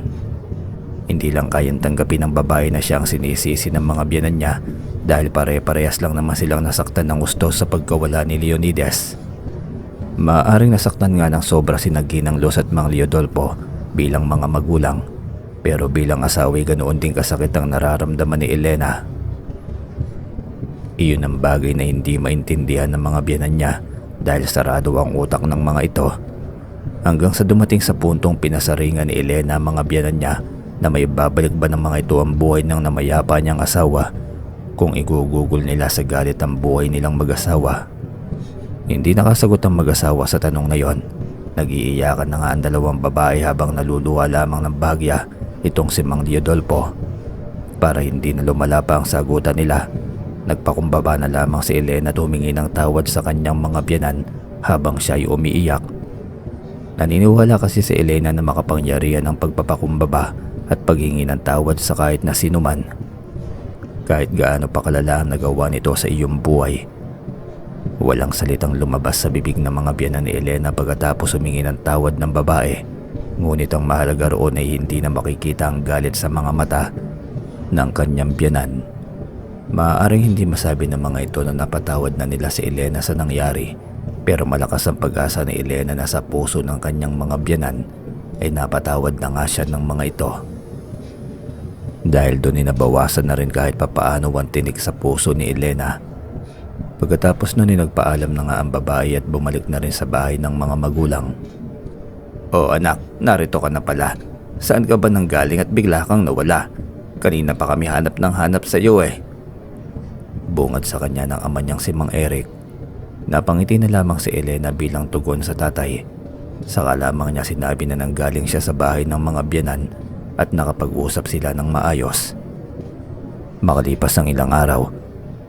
Speaker 1: Hindi lang kayang tanggapin ng babae na siya ang sinisisi ng mga biyanan niya dahil pare-parehas lang naman silang nasaktan ng gusto sa pagkawala ni Leonides. Maaaring nasaktan nga ng sobra si Ginang Luz at Mang Leodolfo bilang mga magulang, pero bilang asaway ganoon din kasakit ang nararamdaman ni Elena. Iyon ang bagay na hindi maintindihan ng mga biyanan niya dahil sarado ang utak ng mga ito. Hanggang sa dumating sa puntong pinasaringan ni Elena ang mga biyanan niya na may babalik ba ng mga ito ang buhay ng namayapa niyang asawa kung igugugol nila sa galit ang buhay nilang mag-asawa. Hindi nakasagot ang mag-asawa sa tanong na yon. Nag-iiyakan na nga ang dalawang babae habang naluluwa lamang ng bagya itong si Mang Leodolfo. Para hindi na lumala pa ang sagutan nila, nagpakumbaba na lamang si Elena at humingi ng tawad sa kanyang mga biyanan habang siya ay umiiyak. Naniniwala kasi si Elena na makapangyarihan ang pagpapakumbaba at paghingi ng tawad sa kahit na sino man. Kahit gaano pa kalala ang nagawa nito sa iyong buhay. Walang salitang lumabas sa bibig ng mga biyanan ni Elena pagkatapos humingi ng tawad ng babae. Ngunit ang mahalaga roon ay hindi na makikita ang galit sa mga mata ng kanyang biyanan. Maaaring hindi masabi ng mga ito na napatawad na nila si Elena sa nangyari, pero malakas ang pag-asa ni Elena na sa puso ng kanyang mga biyanan ay napatawad na nga siya ng mga ito. Dahil doon ay nabawasan na rin kahit papaano ang tinik sa puso ni Elena. Pagkatapos nun ay nagpaalam na nga ang babae at bumalik na rin sa bahay ng mga magulang. "O anak, narito ka na pala. Saan ka ba nanggaling at bigla kang nawala? Kanina pa kami hanap ng hanap sa iyo eh." Bungad sa kanya ng ama niyang si Mang Eric. Napangiti na lamang si Elena bilang tugon sa tatay. Saka lamang niya sinabi na nanggaling siya sa bahay ng mga biyanan at nakapag-usap sila ng maayos. Makalipas ang ilang araw,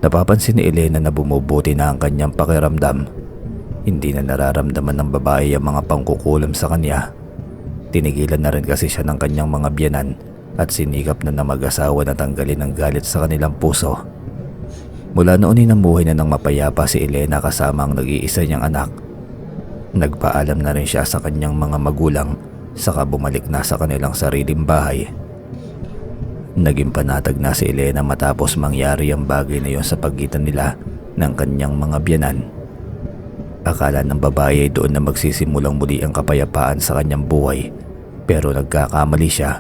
Speaker 1: napapansin ni Elena na bumubuti na ang kanyang pakiramdam. Hindi na nararamdaman ng babae ang mga pangkukulam sa kanya. Tinigilan na rin kasi siya ng kanyang mga biyanan at sinikap na mag-asawa na tanggalin ang galit sa kanilang puso. Mula noon ay namuhay na ng mapayapa si Elena kasama ang nag-iisa niyang anak. Nagpaalam na rin siya sa kanyang mga magulang saka bumalik na sa kanilang sariling bahay. Naging panatag na si Elena matapos mangyari ang bagay na yon sa pagitan nila ng kanyang mga biyanan. Akala ng babae ay doon na magsisimulang muli ang kapayapaan sa kanyang buhay, pero nagkakamali siya.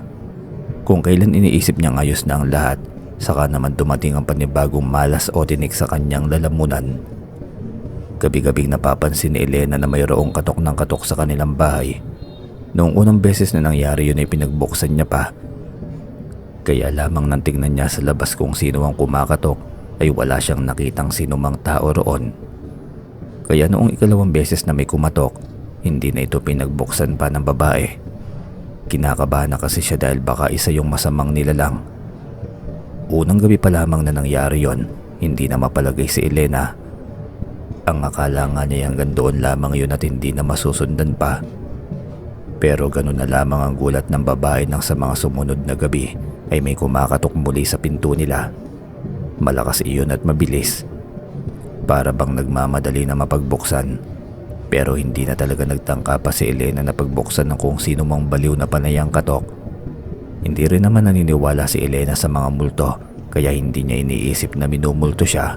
Speaker 1: Kung kailan iniisip niyang ayos na ang lahat, saka naman dumating ang panibagong malas o tinik sa kanyang lalamunan. Gabi-gabing napapansin ni Elena na mayroong katok ng katok sa kanilang bahay. Noong unang beses na nangyari yun ay pinagbuksan niya pa. Kaya lamang nang tingnan niya sa labas kung sino ang kumakatok ay wala siyang nakitang sinumang tao roon. Kaya noong ikalawang beses na may kumatok, hindi na ito pinagbuksan pa ng babae. Kinakabahan na kasi siya dahil baka isa yung masamang nilalang. Unang gabi pa lamang na nangyari yon, hindi na mapalagay si Elena. Ang akala nga niya hanggang doon lamang yun at hindi na masusundan pa. Pero ganun na lamang ang gulat ng babae nang sa mga sumunod na gabi ay may kumakatok muli sa pinto nila. Malakas iyon at mabilis. Para bang nagmamadali na mapagbuksan. Pero hindi na talaga nagtangka pa si Elena na pagbuksan ng kung sino mang baliw na panayang katok. Hindi rin naman naniniwala si Elena sa mga multo kaya hindi niya iniisip na minumulto siya.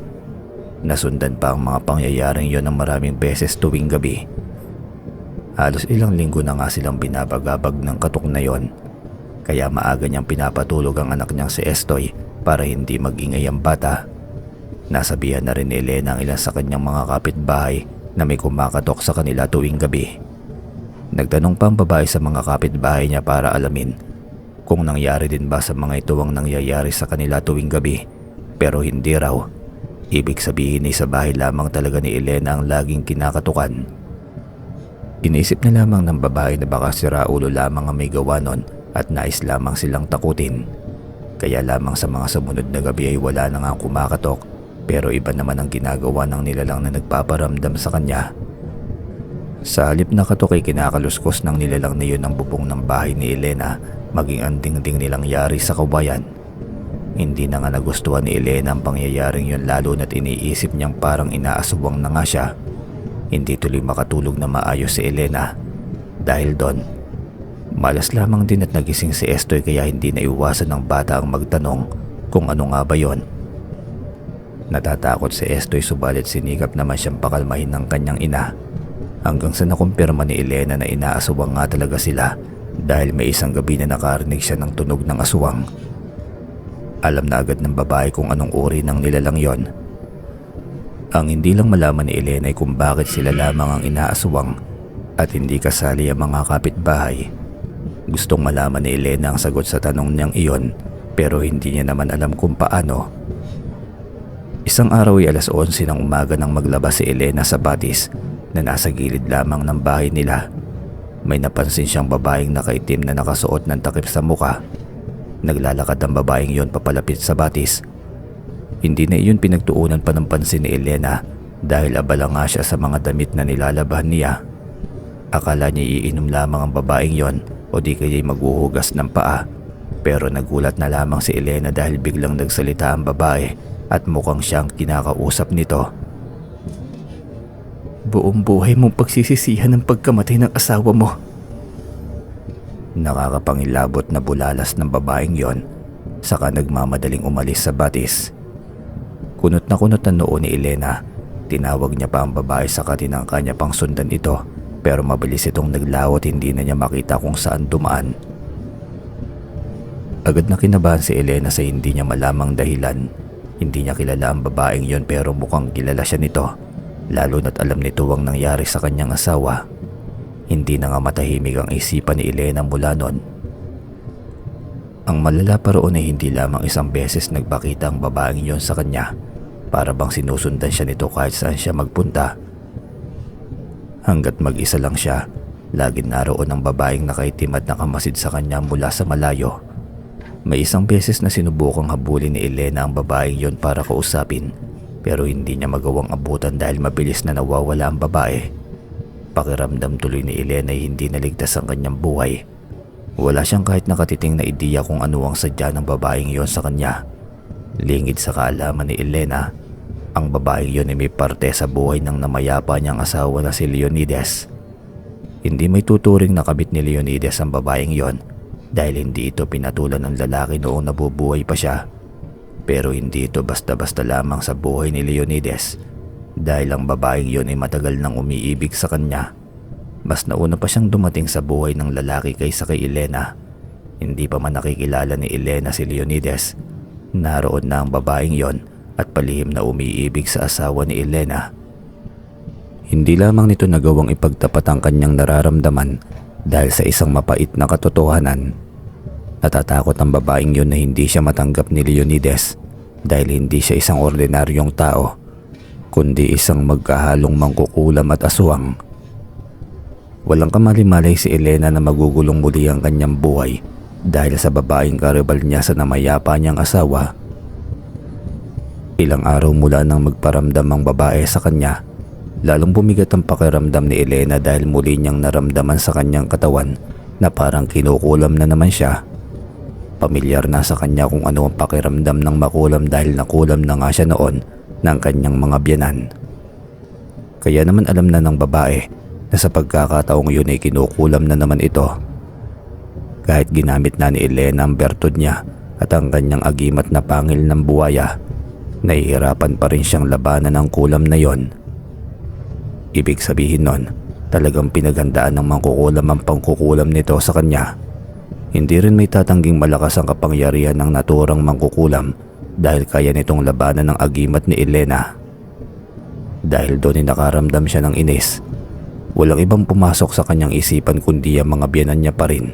Speaker 1: Nasundan pa ang mga pangyayaring yon ng maraming beses tuwing gabi. Halos ilang linggo na nga silang binabagabag ng katok na yon. kaya maaga niyang pinapatulog ang anak niyang si Estoy para hindi mag-ingay ang bata. Nasabihan na rin ni Elena ang ilan sa kanyang mga kapitbahay na may kumakatok sa kanila tuwing gabi. Nagtanong pa ang babae sa mga kapitbahay niya para alamin kung nangyari din ba sa mga ito ang nangyayari sa kanila tuwing gabi, pero hindi raw. Ibig sabihin ay sa bahay lamang talaga ni Elena ang laging kinakatukan. Iniisip na lamang ng babae na baka siraulo lamang ang may gawa nun at nais lamang silang takutin. Kaya lamang sa mga sumunod na gabi ay wala na nga kumakatok, pero iba naman ang ginagawa ng nilalang na nagpaparamdam sa kanya. Sa halip na katok ay kinakaluskos ng nilalang na yun ang bubong ng bahay ni Elena, maging ang dingding nilang yari sa kawayan. Hindi na nga nagustuhan ni Elena ang pangyayaring yun, lalo na't iniisip niyang parang inaaswang na nga siya. Hindi tuloy makatulog na maayos si Elena. Dahil doon, malas lamang din at nagising si Estoy, kaya hindi naiwasan ng bata ang magtanong kung ano nga ba yon. Natatakot si Estoy, subalit sinikap naman siyang pakalmahin ng kanyang ina. Hanggang sa nakumpirma ni Elena na inaaswang nga talaga sila, dahil may isang gabi na nakarinig siya ng tunog ng aswang. Alam na agad ng babae kung anong uri ng nilalang yon. Ang hindi lang malaman ni Elena ay kung bakit sila lamang ang inaaswang at hindi kasali ang mga kapitbahay. Gustong malaman ni Elena ang sagot sa tanong niyang iyon, pero hindi niya naman alam kung paano. Isang araw ay 11:00 ng umaga nang maglabas si Elena sa batis na nasa gilid lamang ng bahay nila. May napansin siyang babaeng nakaitim na nakasuot ng takip sa muka. Naglalakad ang babaeng yon papalapit sa batis. Hindi na iyon pinagtuunan pa ng pansin ni Elena dahil abala nga siya sa mga damit na nilalabahan niya. Akala niya iinom lamang ang babaeng yon o di kaya'y maghuhugas ng paa, pero nagulat na lamang si Elena dahil biglang nagsalita ang babae at mukhang siyang kinakausap nito.
Speaker 2: Buong buhay mong pagsisisihan ng pagkamatay ng asawa mo.
Speaker 1: Nakakapangilabot na bulalas ng babaeng yon, saka nagmamadaling umalis sa batis. Kunot na kunot ang noo ni Elena. Tinawag niya pa ang babae saka tinangka niya pang sundan ito, pero mabilis itong naglawot, hindi na niya makita kung saan dumaan. Agad na kinabahan si Elena sa hindi niya malamang dahilan. Hindi niya kilala ang babaeng yon, pero mukhang kilala siya nito, lalo na't alam nito ang nangyari sa kanyang asawa. Hindi na nga matahimik ang isipan ni Elena mula noon. Ang malala pa roon ay hindi lamang isang beses nagpakita ang babaeng yon sa kanya, para bang sinusundan siya nito kahit saan siya magpunta. Hanggat mag-isa lang siya, laging naroon ang babaeng nakaitim at nakamasid sa kanya mula sa malayo. May isang beses na sinubukang habulin ni Elena ang babaeng yon para kausapin, pero hindi niya magawang abutan dahil mabilis na nawawala ang babae. Pakiramdam tuloy ni Elena ay hindi naligtas ang kanyang buhay. Wala siyang kahit nakatiting na ideya kung ano ang sadya ng babaeng yon sa kanya. Lingid sa kaalaman ni Elena, ang babaeng yon ay may parte sa buhay ng namayapa niyang asawa na si Leonides. Hindi may tuturing na kabit ni Leonides ang babaeng yon dahil hindi ito pinatulan ng lalaki noong nabubuhay pa siya. Pero hindi ito basta-basta lamang sa buhay ni Leonides dahil ang babaeng yon ay matagal nang umiibig sa kanya. Mas nauna pa siyang dumating sa buhay ng lalaki kaysa kay Elena. Hindi pa man nakikilala ni Elena si Leonides, naroon na ang babaeng yon at palihim na umiibig sa asawa ni Elena. Hindi lamang nito nagawang ipagtapat ang kanyang nararamdaman dahil sa isang mapait na katotohanan. Natatakot ang babaeng yon na hindi siya matanggap ni Leonides dahil hindi siya isang ordinaryong tao, kundi isang magkahalong mangkukulam at aswang. Walang kamali-malay si Elena na magugulong muli ang kanyang buhay dahil sa babaeng karibal niya sa namayapa niyang asawa. Ilang araw mula nang magparamdam ang babae sa kanya, lalong bumigat ang pakiramdam ni Elena dahil muli niyang naramdaman sa kanyang katawan na parang kinukulam na naman siya. Pamilyar na sa kanya kung ano ang pakiramdam ng makulam dahil nakulam na nga siya noon ng kanyang mga biyanan. Kaya naman alam na ng babae na sa pagkakataong yun ay kinukulam na naman ito. Kahit ginamit na ni Elena ang bertod niya at ang kanyang agimat na pangil ng buwaya, nahihirapan pa rin siyang labanan ng kulam na yon. Ibig sabihin nun, talagang pinaghandaan ng mangkukulam ang pangkukulam nito sa kanya. Hindi rin may tatangging malakas ang kapangyarihan ng naturang mangkukulam dahil kaya nitong labanan ng agimat ni Elena. Dahil doon ay nakaramdam siya ng inis. Walang ibang pumasok sa kanyang isipan kundi ang mga biyenan niya pa rin.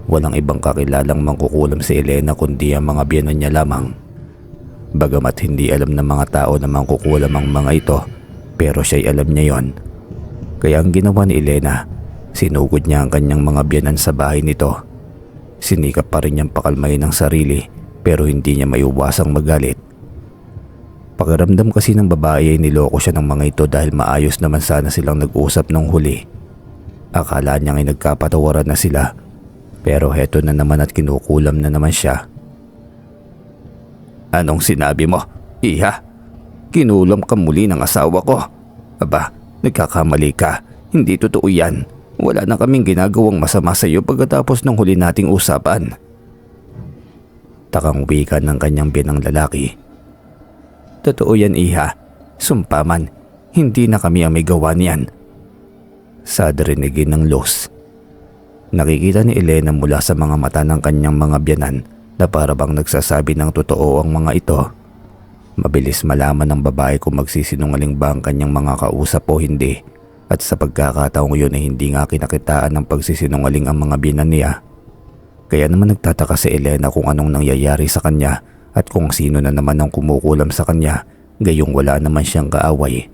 Speaker 1: Walang ibang kakilalang mangkukulam si Elena kundi ang mga biyenan niya lamang. Bagamat hindi alam ng mga tao na mangkukulam ang mga ito, pero siya'y alam niya yon. Kaya ang ginawa ni Elena, sinugod niya ang kanyang mga biyenan sa bahay nito. Sinikap pa rin niyang pakalmayin ang sarili pero hindi niya maiwasang magalit. Pakiramdam kasi ng babae ay niloko siya ng mga ito dahil maayos naman sana silang nag-usap nung huli. Akala niya ay nagkapatawaran na sila, pero heto na naman at kinukulam na naman siya. Anong sinabi mo, Iha? Kinulam ka muli ng asawa ko. Aba, nagkakamali ka. Hindi totoo yan. Wala na kaming ginagawang masama sa iyo pagkatapos ng huli nating usapan. Takang wika ng kanyang biyenang lalaki. Totoo yan, Iha. Sumpa man, hindi na kami ang may gawa niyan. Sa dirinigin ng Luz. Nakikita ni Elena mula sa mga mata ng kanyang mga biyenan na para bang nagsasabi ng totoo ang mga ito. Mabilis malaman ng babae kung magsisinungaling ba ang kanyang mga kausap o hindi. At sa pagkakataong yun ay hindi nga kinakitaan ng pagsisinungaling ang mga biyenan niya. Kaya naman nagtataka si Elena kung anong nangyayari sa kanya at kung sino na naman ang kumukulam sa kanya, gayong wala naman siyang kaaway.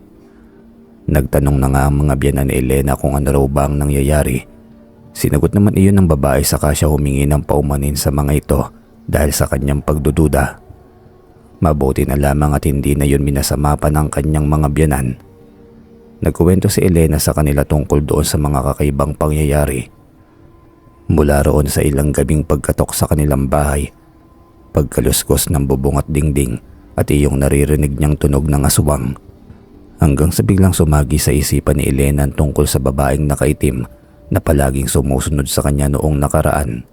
Speaker 1: Nagtanong na nga ang mga biyenan ni Elena kung ano raw ba ang nangyayari. Sinagot naman iyon ng babae saka siya humingi ng paumanin sa mga ito dahil sa kanyang pagdududa. Mabuti na lamang at hindi na yun minasama pa ng kanyang mga biyenan. Nagkuwento si Elena sa kanila tungkol doon sa mga kakaibang pangyayari. Mula roon sa ilang gabing pagkatok sa kanilang bahay, pagkaluskos ng bubong at dingding at iyong naririnig niyang tunog ng aswang. Hanggang sa biglang sumagi sa isipan ni Elena tungkol sa babaeng nakaitim na palaging sumusunod sa kanya noong nakaraan.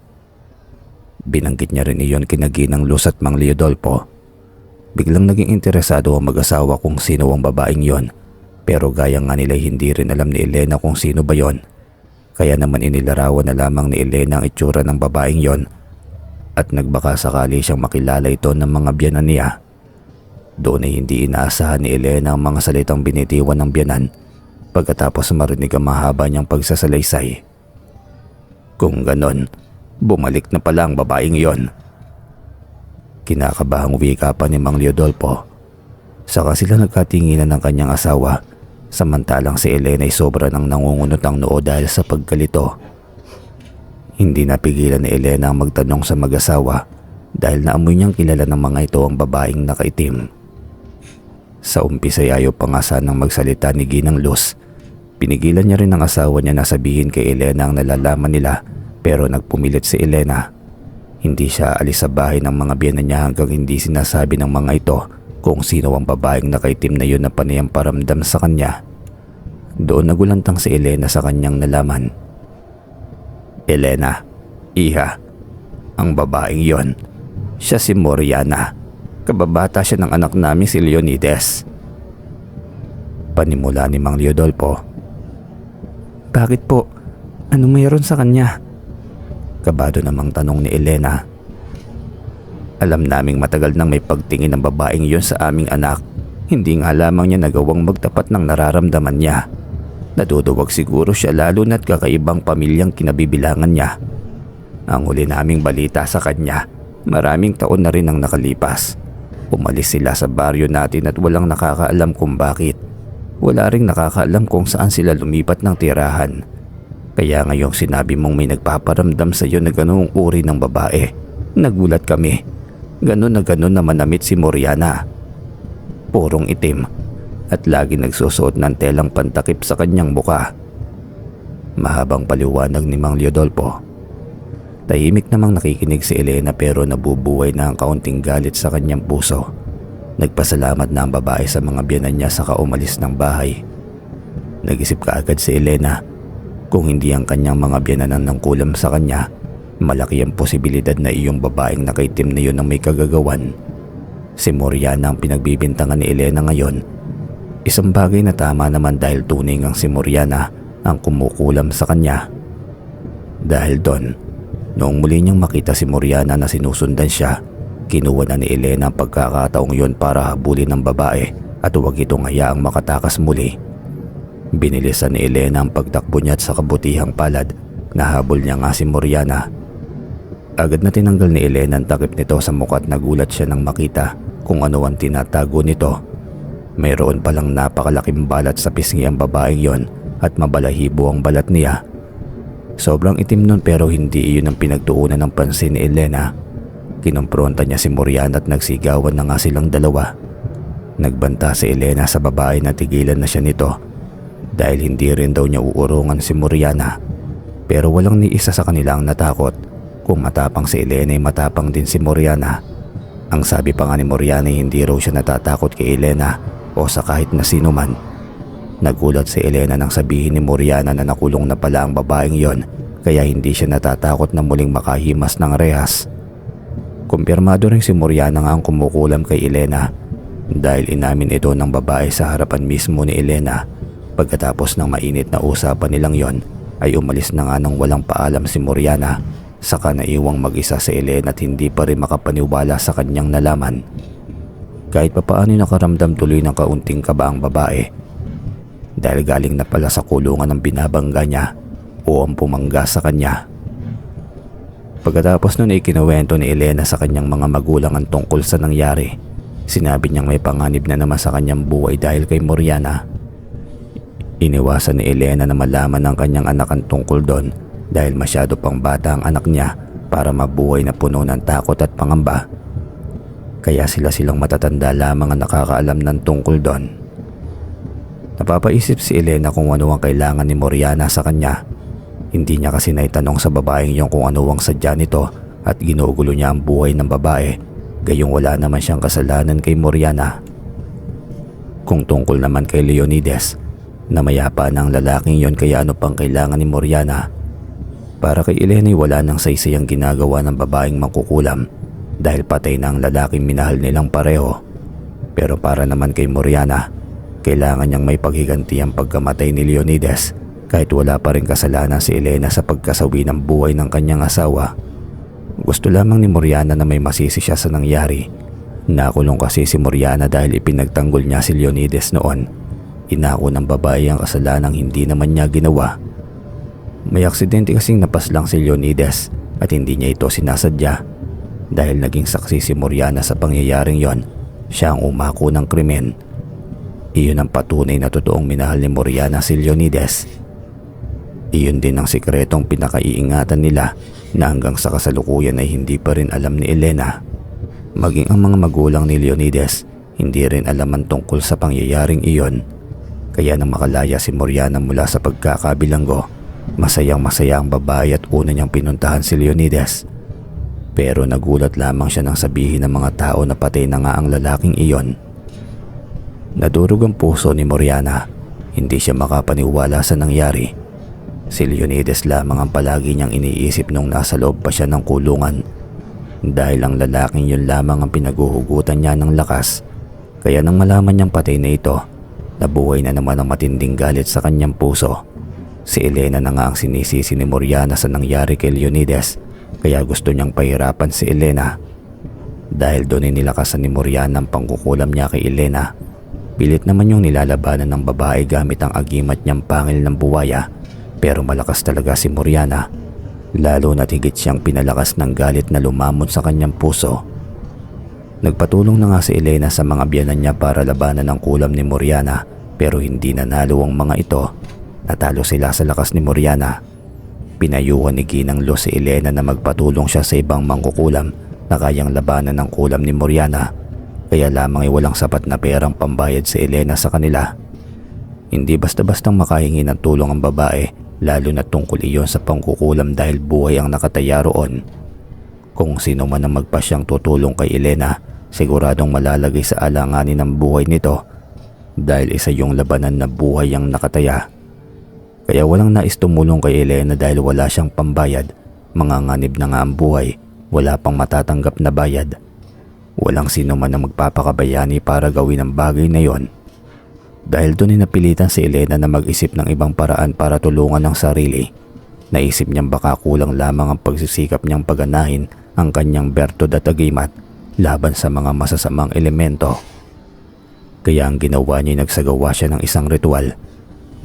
Speaker 1: Binanggit niya rin iyon kina Ginang Luz at Mang Leodolfo. Biglang naging interesado ang mag-asawa kung sino ang babaeng yon, pero gaya nga nila hindi rin alam ni Elena kung sino ba yon. Kaya naman inilarawan na lamang ni Elena ang itsura ng babaeng yon at nagbaka sakali siyang makilala ito ng mga biyenan niya. Doon ay hindi inaasahan ni Elena ang mga salitang binitiwan ng biyenan pagkatapos marinig ang mahaba niyang pagsasalaysay. Kung ganon, bumalik na pala ang babaeng yon. Kinakabahang wika pa ni Mang Leodolfo. Saka sila nagkatinginan ng kanyang asawa. Samantalang si Elena ay sobra nang nangungunot ang noo dahil sa pagkalito. Hindi napigilan ni Elena ang magtanong sa mag-asawa dahil naamoy niyang kilala ng mga ito ang babaeng nakaitim. Sa umpisa ay ayaw pa nga sanang magsalita ni Ginang Luz. Pinigilan niya rin ang asawa niya na sabihin kay Elena ang nalalaman nila pero nagpumilit si Elena. Hindi siya alis sa bahay ng mga biyenan niya hanggang hindi sinasabi ng mga ito kung sino ang babaeng nakaitim na yun na panayang paramdam sa kanya. Doon nagulantang si Elena sa kanyang nalaman. Elena, Iha, ang babaeng yon, siya si Moriana. Kababata siya ng anak namin si Leonides. Panimula ni Mang Leodolfo. Bakit po? Ano mayroon sa kanya? Kabado namang tanong ni Elena. Alam naming matagal nang may pagtingin ng babaeng yon sa aming anak. Hindi nga lamang niya nagawang magtapat ng nararamdaman niya. Naduduwag siguro siya lalo na't kakaibang pamilyang kinabibilangan niya. Ang huli naming balita sa kanya, maraming taon na rin ang nakalipas. Umalis sila sa baryo natin at walang nakakaalam kung bakit. Wala ring nakakaalam kung saan sila lumipat ng tirahan. Kaya ngayong sinabi mong may nagpaparamdam sa iyo na ganoong uri ng babae, nagulat kami. Ganon na ganon na manamit si Moriana. Purong itim at lagi nagsusuot ng telang pantakip sa kanyang muka. Mahabang paliwanag ni Mang Leodolfo. Tahimik namang nakikinig si Elena pero nabubuhay na ang kaunting galit sa kanyang puso. Nagpasalamat na ang babae sa mga biyenan niya saka umalis ng bahay. Nag-isip kaagad si Elena, kung hindi ang kanyang mga biyenan ang nangkulam sa kanya, malaki ang posibilidad na iyong babaeng nakaitim na yun ang may kagagawan. Si Moriana ang pinagbibintangan ni Elena ngayon. Isang bagay na tama naman dahil tunay ngang si Moriana ang kumukulam sa kanya. Dahil doon, Noong muli niyang makita si Moriana na sinusundan siya, kinuha na ni Elena ang pagkakataong yon para habulin ng babae at huwag itong hayaang makatakas muli. Binilisan ni Elena ang pagtakbo niya at sa kabutihang palad nahabol niya nga si Moriana. Agad na tinanggal ni Elena ang takip nito sa mukha at nagulat siya nang makita kung ano ang tinatago nito. Mayroon palang napakalaking balat sa pisngi ang babaeng yon at mabalahibo ang balat niya. Sobrang itim nun pero hindi iyon ang pinagtuunan ng pansin ni Elena. Kinumpronta niya si Moriana at nagsigawan na nga silang dalawa. Nagbanta si Elena sa babae na tigilan na siya nito dahil hindi rin daw niya uurungan si Moriana. Pero walang ni isa sa kanila ang natakot. Kung matapang si Elena ay matapang din si Moriana. Ang sabi pa nga ni Moriana ay hindi raw siya natatakot kay Elena o sa kahit na sino man. Nagulat si Elena nang sabihin ni Moriana na nakulong na pala ang babaeng yon kaya hindi siya natatakot na muling makahimas ng rehas. Kumpirmado rin si Moriana nga ang kumukulam kay Elena dahil inamin ito ng babae sa harapan mismo ni Elena. Pagkatapos ng mainit na usapan nilang yon ay umalis na nga nang walang paalam si Moriana. Saka naiwang mag-isa si Elena at hindi pa rin makapaniwala sa kanyang nalaman. Kahit papaano nakaramdam tuloy ng kaunting kaba ang babae dahil galing na pala sa kulungan ng binabangga niya o ang pumangga sa kanya. Pagkatapos nun ay kinuwento ni Elena sa kanyang mga magulang ang tungkol sa nangyari. Sinabi niyang may panganib na naman sa kanyang buhay dahil kay Moriana. Iniwasan ni Elena na malaman ng kanyang anak ang tungkol doon dahil masyado pang bata ang anak niya para mabuhay na puno ng takot at pangamba. Kaya silang matatanda lamang ang nakakaalam ng tungkol doon. Napapaisip si Elena kung ano ang kailangan ni Moriana sa kanya. Hindi niya kasi naitanong sa babaeng yung kung ano ang sadya nito at ginugulo niya ang buhay ng babae gayong wala naman siyang kasalanan kay Moriana. Kung tungkol naman kay Leonides, na mayapa na ang lalaking yon kaya ano pang kailangan ni Moriana. Para kay Elena wala nang saysayang ginagawa ng babaeng mangkukulam dahil patay na ang lalaking minahal nilang pareho. Pero para naman kay Moriana, kailangan niyang may paghiganti ang pagkamatay ni Leonides kahit wala pa rin kasalanan si Elena sa pagkasawi ng buhay ng kanyang asawa. Gusto lamang ni Moriana na may masisi siya sa nangyari. Nakulong kasi si Moriana dahil ipinagtanggol niya si Leonides noon. Inako ng babae ang kasalanang hindi naman niya ginawa. May aksidente kasing napaslang si Leonides at hindi niya ito sinasadya. Dahil naging saksi si Moriana sa pangyayaring yon, siya ang umako ng krimen. Iyon ang patunay na totoong minahal ni Moriana si Leonides. Iyon din ang sikretong pinakaiingatan nila na hanggang sa kasalukuyan ay hindi pa rin alam ni Elena. Maging ang mga magulang ni Leonides, hindi rin alam ang tungkol sa pangyayaring iyon. Kaya nang makalaya si Moriana mula sa pagkakabilanggo, masayang-masaya ang babae at una niyang pinuntahan si Leonides. Pero nagulat lamang siya nang sabihin ng mga tao na patay na nga ang lalaking iyon. Nadurog ang puso ni Moriana. Hindi siya makapaniwala sa nangyari. Si Leonides lamang ang palagi niyang iniisip nung nasa loob pa siya ng kulungan. Dahil ang lalaking yun lamang ang pinaguhugutan niya ng lakas. Kaya nang malaman niyang patay na ito, nabuhay na naman ang matinding galit sa kanyang puso. Si Elena na nga ang sinisisi ni Moriana sa nangyari kay Leonides. Kaya gusto niyang pahirapan si Elena. Dahil doon ay nilakasan ni Moriana ang pangkukulam niya kay Elena. Pilit naman yung nilalabanan ng babae gamit ang agimat niyang pangil ng buwaya. Pero malakas talaga si Moriana. Lalo na't higit siyang pinalakas ng galit na lumamon sa kanyang puso. Nagpatulong na nga si Elena sa mga biyanan niya para labanan ang kulam ni Moriana. Pero hindi nanalo ang mga ito. Natalo sila sa lakas ni Moriana. Pinayuhan ni Ginang Lo si Elena na magpatulong siya sa ibang mangkukulam na kayang labanan ng kulam ni Moriana. Kaya lamang ay walang sapat na perang pambayad si Elena sa kanila. Hindi basta-bastang makahingi ng tulong ang babae, lalo na tungkol iyon sa pangkukulam dahil buhay ang nakataya roon. Kung sino man ang magpasyang tutulong kay Elena, siguradong malalagay sa alanganin ang buhay nito dahil isa yung labanan na buhay ang nakataya. Kaya walang nais tumulong kay Elena dahil wala siyang pambayad. Manganganib na nga ang buhay, wala pang matatanggap na bayad. Walang sino man ang magpapakabayani para gawin ang bagay na yon. Dahil doon ay napilitan si Elena na mag-isip ng ibang paraan para tulungan ang sarili. Naisip niyang baka kulang lamang ang pagsisikap niyang paganahin ang kanyang bertod at agimat laban sa mga masasamang elemento. Kaya ang ginawa niya ay nagsagawa siya ng isang ritual.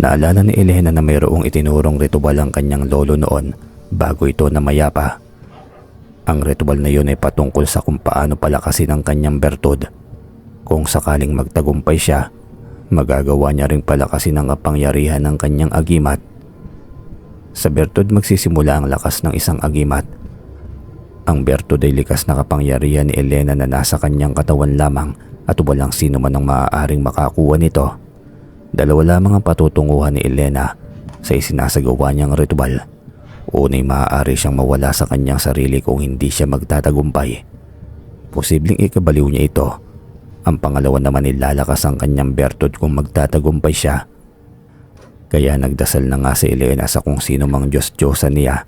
Speaker 1: Naalala ni Elena na mayroong itinurong ritual ang kanyang lolo noon bago ito namayapa. Ang ritual na yun ay patungkol sa kung paano palakasin ang kanyang bertod. Kung sakaling magtagumpay siya, magagawa niya ring palakasin ang kapangyarihan ng kanyang agimat. Sa bertod magsisimula ang lakas ng isang agimat. Ang bertod ay likas na kapangyarihan ni Elena na nasa kanyang katawan lamang at walang sino man ang maaaring makakuha nito. Dalawa lamang ang patutunguhan ni Elena sa isinasagawa niyang ritual. Unay maaari siyang mawala sa kanyang sarili kung hindi siya magtatagumpay. Posibleng ikabaliw niya ito. Ang pangalawa naman ay lalakas ang kanyang bertod kung magtatagumpay siya. Kaya nagdasal na nga si Elena sa kung sino mang Diyos-Diyosan niya.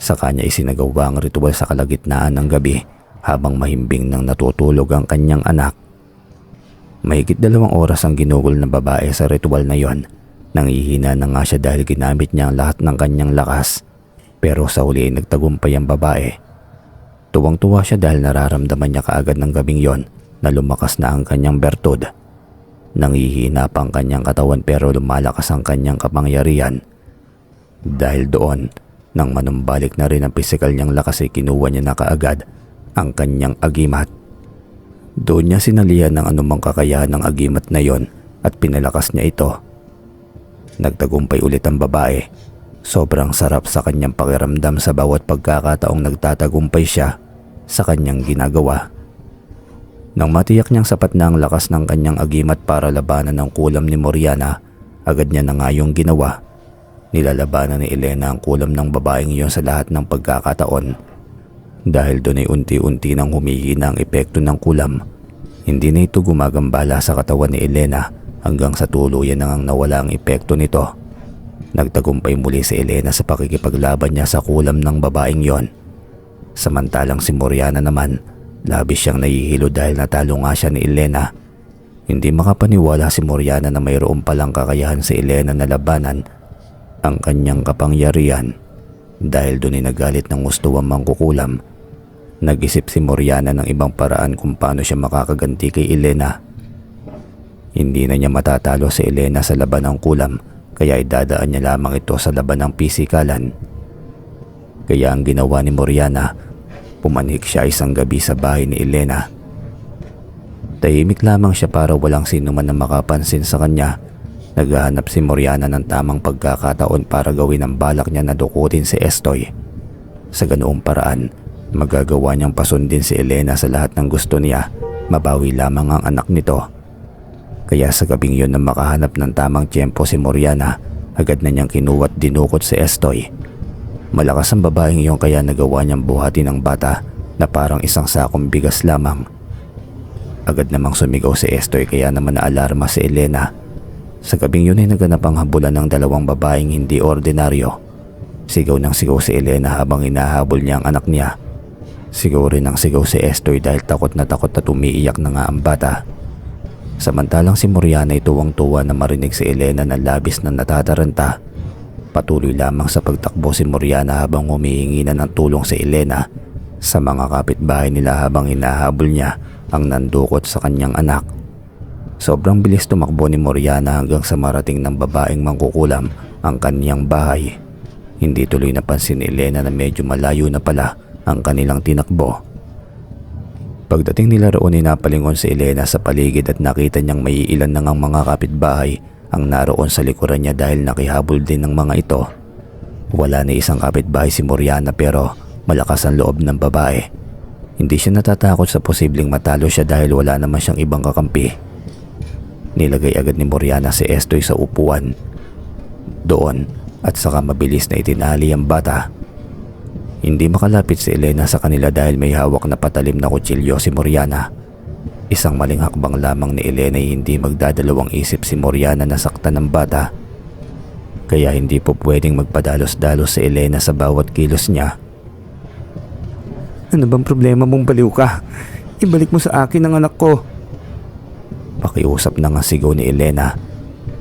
Speaker 1: Sa kanya isinagawa ang ritual sa kalagitnaan ng gabi habang mahimbing nang natutulog ang kanyang anak. Mahigit 2 oras ang ginugol ng babae sa ritual na yon. Nangihina na nga siya dahil ginamit niya ang lahat ng kanyang lakas. Pero sa huli ay nagtagumpay ang babae. Tuwang-tuwa siya dahil nararamdaman niya kaagad ng gabing yon na lumakas na ang kanyang bertod. Nangihina pa ang kanyang katawan pero lumalakas ang kanyang kapangyarihan. Dahil doon, nang manumbalik na rin ang pisikal niyang lakas ay kinuha niya na kaagad ang kanyang agimat. Doon niya sinalihan ng anumang kakayahan ng agimat na yon at pinalakas niya ito. Nagtagumpay ulit ang babae. Sobrang sarap sa kanyang pakiramdam sa bawat pagkakataong nagtatagumpay siya sa kanyang ginagawa. Nang matiyak niyang sapat na ang lakas ng kanyang agimat para labanan ang kulam ni Moriana, agad niya na nga yung ginawa. Nilalabanan ni Elena ang kulam ng babaeng iyon sa lahat ng pagkakataon. Dahil doon ay unti-unti nang humihina ang epekto ng kulam. Hindi na ito gumagambala sa katawan ni Elena hanggang sa tuluyan nang nawala ang epekto nito. Nagtagumpay muli si Elena sa pakikipaglaban niya sa kulam ng babaeng yon. Samantalang si Moriana naman, labis siyang nahihilo dahil natalo nga siya ni Elena. Hindi makapaniwala si Moriana na mayroon palang kakayahan si Elena na labanan ang kanyang kapangyarihan. Dahil doon ay nagalit ng gusto ang mangkukulam. Nag-isip si Moriana ng ibang paraan kung paano siya makakaganti kay Elena. Hindi na niya matatalo si Elena sa laban ng kulam, kaya idadaan niya lamang ito sa laban ng pisikalan. Kaya ang ginawa ni Moriana, pumanhik siya isang gabi sa bahay ni Elena. Tahimik lamang siya para walang sino man na makapansin sa kanya. Naghahanap si Moriana ng tamang pagkakataon para gawin ang balak niya na dukutin si Estoy. Sa ganoong paraan, magagawa niyang pasundin si Elena sa lahat ng gusto niya, mabawi lamang ang anak nito. Kaya sa gabing yun na makahanap ng tamang tiyempo si Moriana, agad na niyang kinuwa't dinukot si Estoy. Malakas ang babaeng iyon kaya nagawa niyang buhatin ang bata na parang isang sakong bigas lamang. Agad namang sumigaw si Estoy kaya naman naalarma si Elena. Sa gabing yun ay naganap ang habulan ng 2 babaeng hindi ordinaryo. Sigaw ng sigaw si Elena habang hinahabol niya ang anak niya. Sigaw rin ang sigaw si Estoy dahil takot na umiiyak na nga ang bata. Samantalang si Moriana ay tuwang-tuwa na marinig si Elena na labis na natataranta. Patuloy lamang sa pagtakbo si Moriana habang humihingi na ng tulong si Elena sa mga kapitbahay nila habang hinahabol niya ang nandukot sa kanyang anak. Sobrang bilis tumakbo ni Moriana hanggang sa marating ng babaeng mangkukulam ang kanyang bahay. Hindi tuloy napansin ni Elena na medyo malayo na pala ang kanilang tinakbo. Pagdating nila roon ay napalingon si Elena sa paligid at nakita niyang may ilan na ngang mga kapitbahay ang naroon sa likuran niya dahil nakihabol din ng mga ito. Wala na isang kapitbahay si Moriana pero malakas ang loob ng babae. Hindi siya natatakot sa posibleng matalo siya dahil wala naman siyang ibang kakampi. Nilagay agad ni Moriana si Estoy sa upuan doon at saka mabilis na itinali ang bata. Hindi makalapit si Elena sa kanila dahil may hawak na patalim na kutsilyo si Moriana. Isang maling hakbang lamang ni Elena ay hindi magdadalawang isip si Moriana na saktan ng bata. Kaya hindi po pwedeng magpadalos-dalos si Elena sa bawat kilos niya.
Speaker 2: Ano bang problema mong baliw ka? Ibalik mo sa akin ang anak ko.
Speaker 1: Pakiusap na nga sigaw ni Elena.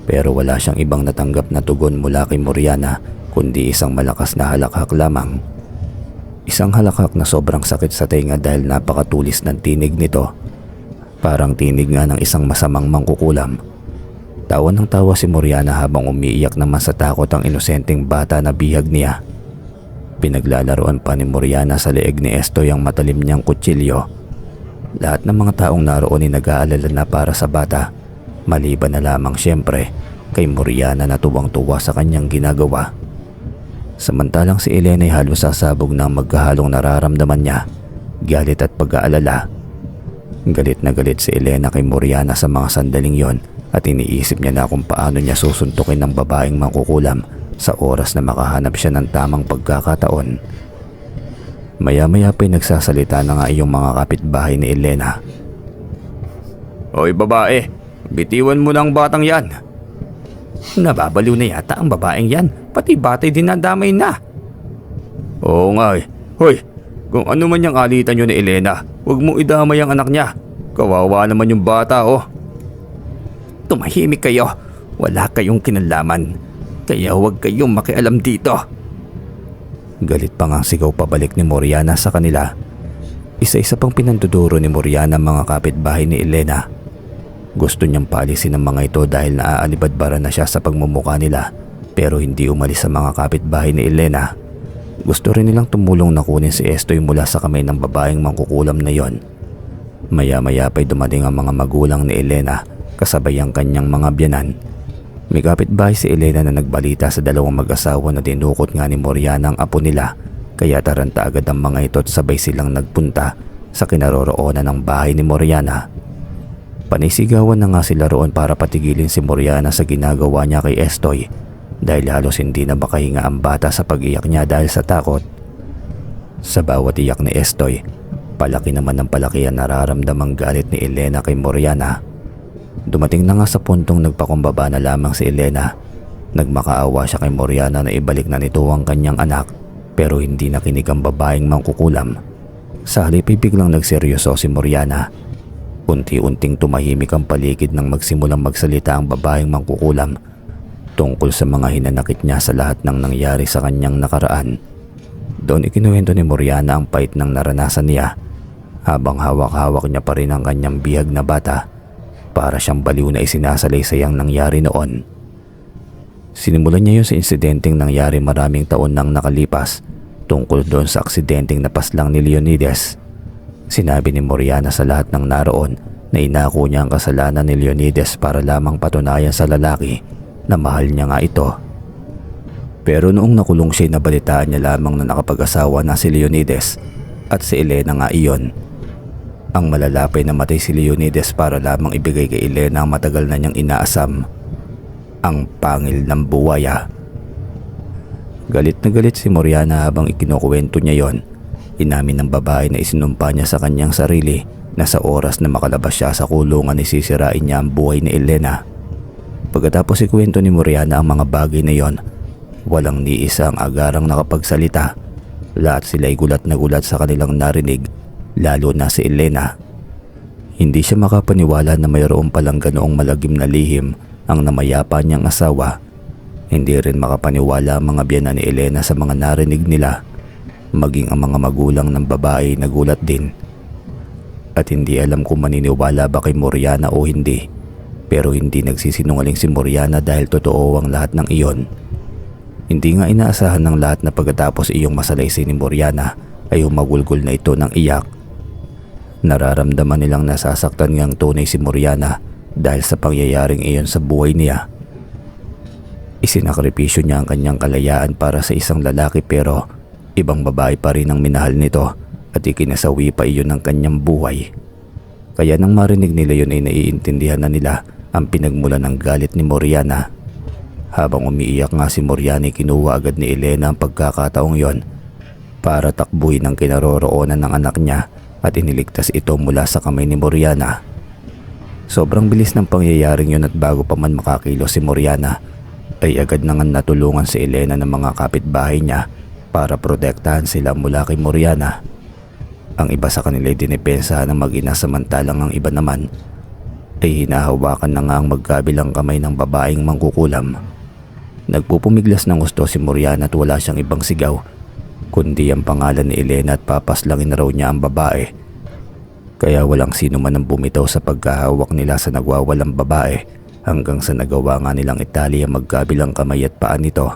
Speaker 1: Pero wala siyang ibang natanggap na tugon mula kay Moriana kundi isang malakas na halakhak lamang. Isang halakhak na sobrang sakit sa tenga dahil napakatulis ng tinig nito. Parang tinig nga ng isang masamang mangkukulam. Tawa ng tawa si Moriana habang umiiyak naman sa takot ang inosenteng bata na bihag niya. Pinaglalaroan pa ni Moriana sa leeg ni Estoy ang matalim niyang kutsilyo. Lahat ng mga taong naroon ay nag-aalala na para sa bata, maliban na lamang siyempre kay Moriana na tuwang-tuwa sa kanyang ginagawa. Samantalang si Elena ay halos sasabog ng magkahalong nararamdaman niya, galit at pag-aalala. Galit na galit si Elena kay Moriana sa mga sandaling yon at iniisip niya na kung paano niya susuntukin ng babaeng mangkukulam sa oras na makahanap siya ng tamang pagkakataon. Maya-maya pa'y nagsasalita na nga iyong mga kapitbahay ni Elena. "Hoy babae, bitiwan mo na ang batang yan." "Nababaliw na yata ang babaeng yan, pati batay dinadamay na." "Oo nga eh. Hoy, kung ano man yung alitan nyo ni Elena, huwag mo idamay ang anak niya. Kawawa naman yung bata oh." "Tumahimik kayo, wala kayong kinalaman, kaya huwag kayong makialam dito." Galit pa nga sigaw pabalik ni Moriana sa kanila. Isa-isa pang pinanduduro ni Moriana ang mga kapitbahay ni Elena. Gusto niyang paalisin ang mga ito dahil naaalibadbara na siya sa pagmumukha nila, pero hindi umalis sa mga kapitbahay ni Elena. Gusto rin nilang tumulong na kunin si Estoy mula sa kamay ng babaeng mangkukulam na yon. Maya-maya pa'y dumating ang mga magulang ni Elena kasabay ang kanyang mga biyanan. May kapitbahay si Elena na nagbalita sa dalawang mag-asawa na dinukot nga ni Moriana ang apo nila, kaya taranta agad ang mga ito at sabay silang nagpunta sa kinaroroonan ng bahay ni Moriana. Panisigawan na nga sila roon para patigilin si Moriana sa ginagawa niya kay Estoy dahil halos hindi na makahinga ang bata sa pag-iyak niya dahil sa takot. Sa bawat iyak ni Estoy, palaki naman ng palaki ang nararamdamang galit ni Elena kay Moriana. Dumating na nga sa puntong nagpakumbaba na lamang si Elena. Nagmakaawa siya kay Moriana na ibalik na nito ang kanyang anak, pero hindi nakinig ang babaeng mangkukulam. Sa halip ay biglang nagseryoso si Moriana. Unti-unting tumahimik ang paligid nang magsimulang magsalita ang babaeng mangkukulam tungkol sa mga hinanakit niya sa lahat ng nangyari sa kanyang nakaraan. Doon ikinuwento ni Moriana ang pait ng naranasan niya habang hawak-hawak niya pa rin ang kanyang bihag na bata. Para siyang baliw na isinasalay ang nangyari noon. Sinimulan niya yun sa insidenteng nangyari maraming taon nang nakalipas tungkol doon sa aksidenteng napaslang ni Leonides. Sinabi ni Moriana sa lahat ng naroon na inako niya ang kasalanan ni Leonides para lamang patunayan sa lalaki na mahal niya nga ito. Pero noong nakulong siya, nabalitaan niya lamang na nakapag-asawa na si Leonides at si Elena nga iyon. Ang malalapay na matay si Leonides para lamang ibigay kay Elena ang matagal na niyang inaasam, ang pangil ng buwaya. Galit na galit si Moriana habang ikinukuwento niya yon. Inamin ng babae na isinumpa niya sa kanyang sarili na sa oras na makalabas siya sa kulungan ay sisirain niya ang buhay ni Elena. Pagkatapos ikwento ni Moriana ang mga bagay na yon, walang ni isa ang agarang nakapagsalita. Lahat sila ay gulat na gulat sa kanilang narinig, lalo na si Elena. Hindi siya makapaniwala na mayroon palang ganoong malagim na lihim ang namayapa niyang asawa. Hindi rin makapaniwala ang mga biyanan ni Elena sa mga narinig nila. Maging ang mga magulang ng babae nagulat din. At hindi alam kung maniniwala ba kay Moriana o hindi. Pero hindi nagsisinungaling si Moriana dahil totoo ang lahat ng iyon. Hindi nga inaasahan ng lahat na pagkatapos iyong masalaysay ni Moriana ay humagulgol na ito ng iyak. Nararamdaman nilang nasasaktan ngang tunay si Moriana dahil sa pangyayaring iyon sa buhay niya. Isinakripisyo niya ang kanyang kalayaan para sa isang lalaki, pero ibang babae pa rin ang minahal nito at ikinasawi pa iyon ng kanyang buhay. Kaya nang marinig nila yun ay naiintindihan na nila ang pinagmulan ng galit ni Moriana. Habang umiiyak nga si Moriana, kinuha agad ni Elena ang pagkakataong yon para takbuhin ang kinaroroonan ng anak niya at iniligtas ito mula sa kamay ni Moriana. Sobrang bilis ng pangyayaring yun at bago pa man makakilos si Moriana ay agad nang natulungan si Elena ng mga kapitbahay niya para protektahan sila mula kay Moriana. Ang iba sa kanila ay dinipensahan ng mag-ina, samantalang ang iba naman ay hinahawakan na nga ang magkabilang kamay ng babaeng mangkukulam. Nagpupumiglas ng gusto si Moriana at wala siyang ibang sigaw kundi ang pangalan ni Elena at papaslangin na raw niya ang babae. Kaya walang sino man ang bumitaw sa pagkahawak nila sa nagwawalang babae hanggang sa nagawa nga nilang itali ang magkabilang kamay at paa nito.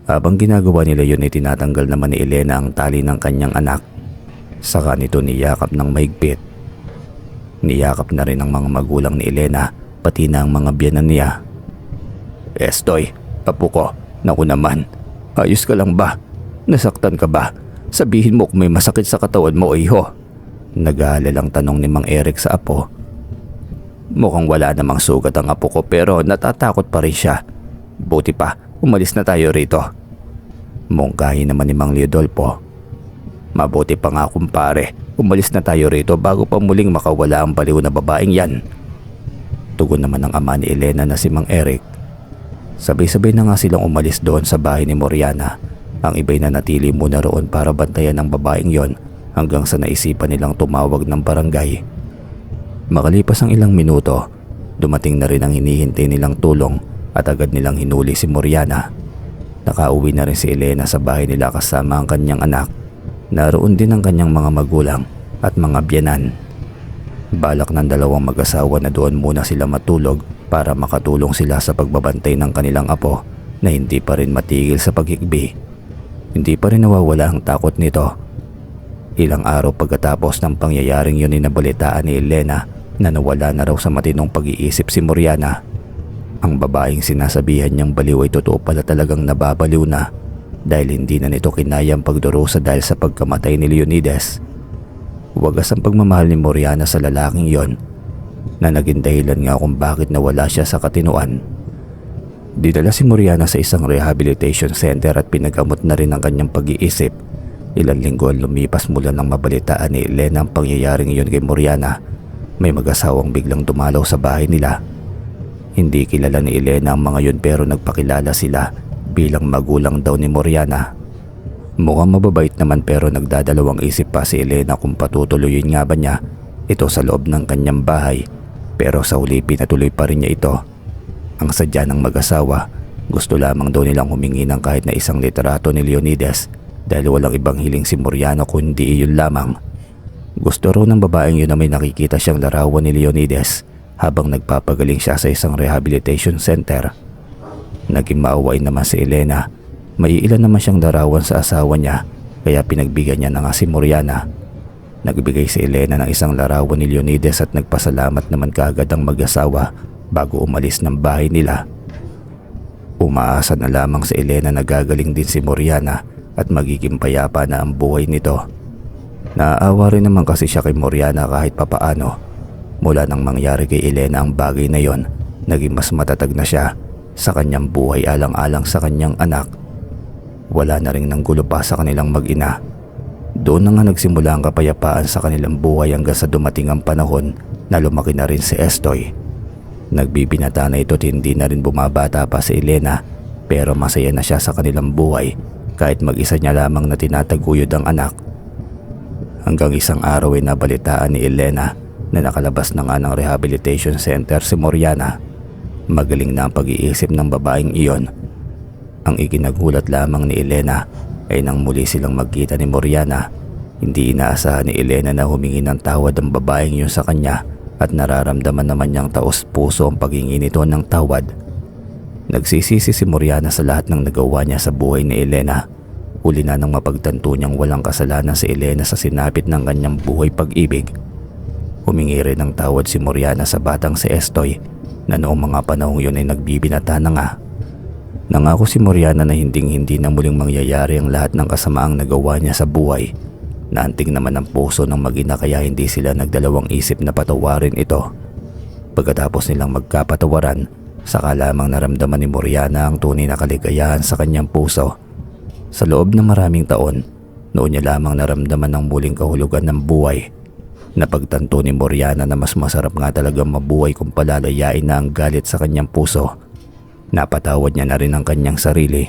Speaker 1: Habang ginagawa nila yun ay tinatanggal naman ni Elena ang tali ng kanyang anak. Saka nito niyakap ng mahigpit. Niyakap na rin ang mga magulang ni Elena pati na ang mga biyenan niya. Estoy, apo ko, naku naman. Ayos ka lang ba? Nasaktan ka ba? Sabihin mo kung may masakit sa katawan mo o iho. Nag-aalalang tanong ni Mang Eric sa apo. Mukhang wala namang sugat ang apo ko pero natatakot pa rin siya. Buti pa, umalis na tayo rito. Mungkahi naman ni Mang Leodolfo. Mabuti pa nga kumpare, umalis na tayo rito bago pa muling makawala ang baliw na babaeng yan. Tugon naman ng ama ni Elena na si Mang Eric. Sabay-sabay na nga silang umalis doon sa bahay ni Moriana. Ang iba'y nanatili muna roon para bantayan ang babaeng yon hanggang sa naisipan nilang tumawag ng barangay. Makalipas ang ilang minuto, dumating na rin ang hinihintay nilang tulong at agad nilang hinuli si Moriana. Nakauwi na rin si Elena sa bahay nila kasama ang kanyang anak. Naroon din ang kanyang mga magulang at mga biyenan. Balak ng dalawang mag-asawa na doon muna sila matulog para makatulong sila sa pagbabantay ng kanilang apo na hindi pa rin matigil sa paghikbi. Hindi pa rin nawawala ang takot nito. Ilang araw pagkatapos ng pangyayaring yun ay nabalitaan ni Elena na nawala na raw sa matinong pag-iisip si Moriana. Ang babaeng sinasabihan niyang baliw ay totoo pala talagang nababaliw na dahil hindi na nito kinayang pagdurusa dahil sa pagkamatay ni Leonides. Wagas ang pagmamahal ni Moriana sa lalaking yon na naging dahilan nga kung bakit nawala siya sa katinuan. Dinala si Moriana sa isang rehabilitation center at pinagamot na rin ang kanyang pag-iisip. Ilang linggo ang lumipas mula nang mabalitaan ni Elena ang pangyayaring iyon kay Moriana. May mag-asawang biglang dumalaw sa bahay nila. Hindi kilala ni Elena ang mga yun pero nagpakilala sila bilang magulang daw ni Moriana. Mukhang mababait naman pero nagdadalawang isip pa si Elena kung patutuloyin nga ba niya ito sa loob ng kanyang bahay, pero sa huli pinatuloy pa rin niya ito. Ang sadya ng mag-asawa, gusto lamang daw nilang humingi ng kahit na isang litrato ni Leonides dahil walang ibang hiling si Moriana kundi iyon lamang. Gusto raw ng babaeng yun na may nakikita siyang larawan ni Leonides habang nagpapagaling siya sa isang rehabilitation center. Naging maawain naman si Elena. May ilan naman siyang larawan sa asawa niya kaya pinagbigyan niya na nga si Moriana. Nagbigay si Elena ng isang larawan ni Leonides at nagpasalamat naman kaagad ang mag-asawa bago umalis ng bahay nila. Umaasa na lamang si Elena na gagaling din si Moriana at magiging payapa na ang buhay nito. Naaawa rin naman kasi siya kay Moriana kahit papaano. Mula nang mangyari kay Elena ang bagay na yon, naging mas matatag na siya sa kanyang buhay alang-alang sa kanyang anak. Wala na rin ng gulo pa sa kanilang mag-ina. Doon na nga nagsimula ang kapayapaan sa kanilang buhay hanggang sa dumating ang panahon na lumaki na rin si Estoy. Nagbibinata na ito at hindi na rin bumabata pa si Elena pero masaya na siya sa kanilang buhay kahit mag-isa niya lamang na tinataguyod ang anak. Hanggang isang araw ay nabalitaan ni Elena na nakalabas na nga ng rehabilitation center si Moriana. Magaling na ang pag-iisip ng babaeng iyon. Ang ikinagulat lamang ni Elena ay nang muli silang magkita ni Moriana. Hindi inaasahan ni Elena na humingi ng tawad ang babaeng yun sa kanya at nararamdaman naman niyang taos puso ang paghingi nito ng tawad. Nagsisisi si Moriana sa lahat ng nagawa niya sa buhay ni Elena. Huli na nang mapagtanto niyang walang kasalanan si Elena sa sinapit ng kanyang buhay pag-ibig. Humingi rin ng tawad si Moriana sa batang si Estoy na noong mga panahong yun ay nagbibinata na nga. Nangako si Moriana na hinding-hindi na muling mangyayari ang lahat ng kasamaang nagawa niya sa buhay. Naantig naman ang puso ng mag-ina kaya hindi sila nagdalawang isip na patawarin ito. Pagkatapos nilang magkapatawaran, saka lamang naramdaman ni Moriana ang tunay na kaligayahan sa kanyang puso. Sa loob ng maraming taon, noon niya lamang naramdaman ang muling kahulugan ng buhay. Napagtanto ni Moriana na mas masarap nga talagang mabuhay kung palalayain na ang galit sa kanyang puso. Napatawad niya na rin ang kanyang sarili.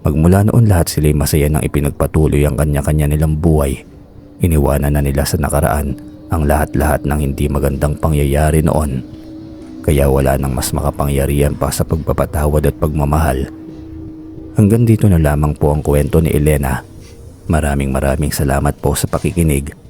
Speaker 1: Magmula noon lahat sila'y masaya nang ipinagpatuloy ang kanya-kanya nilang buhay. Iniwanan na nila sa nakaraan ang lahat-lahat ng hindi magandang pangyayari noon. kaya wala nang mas makapangyarihan pa sa pagpapatawad at pagmamahal. Hanggang dito na lamang po ang kwento ni Elena. Maraming salamat po sa pakikinig.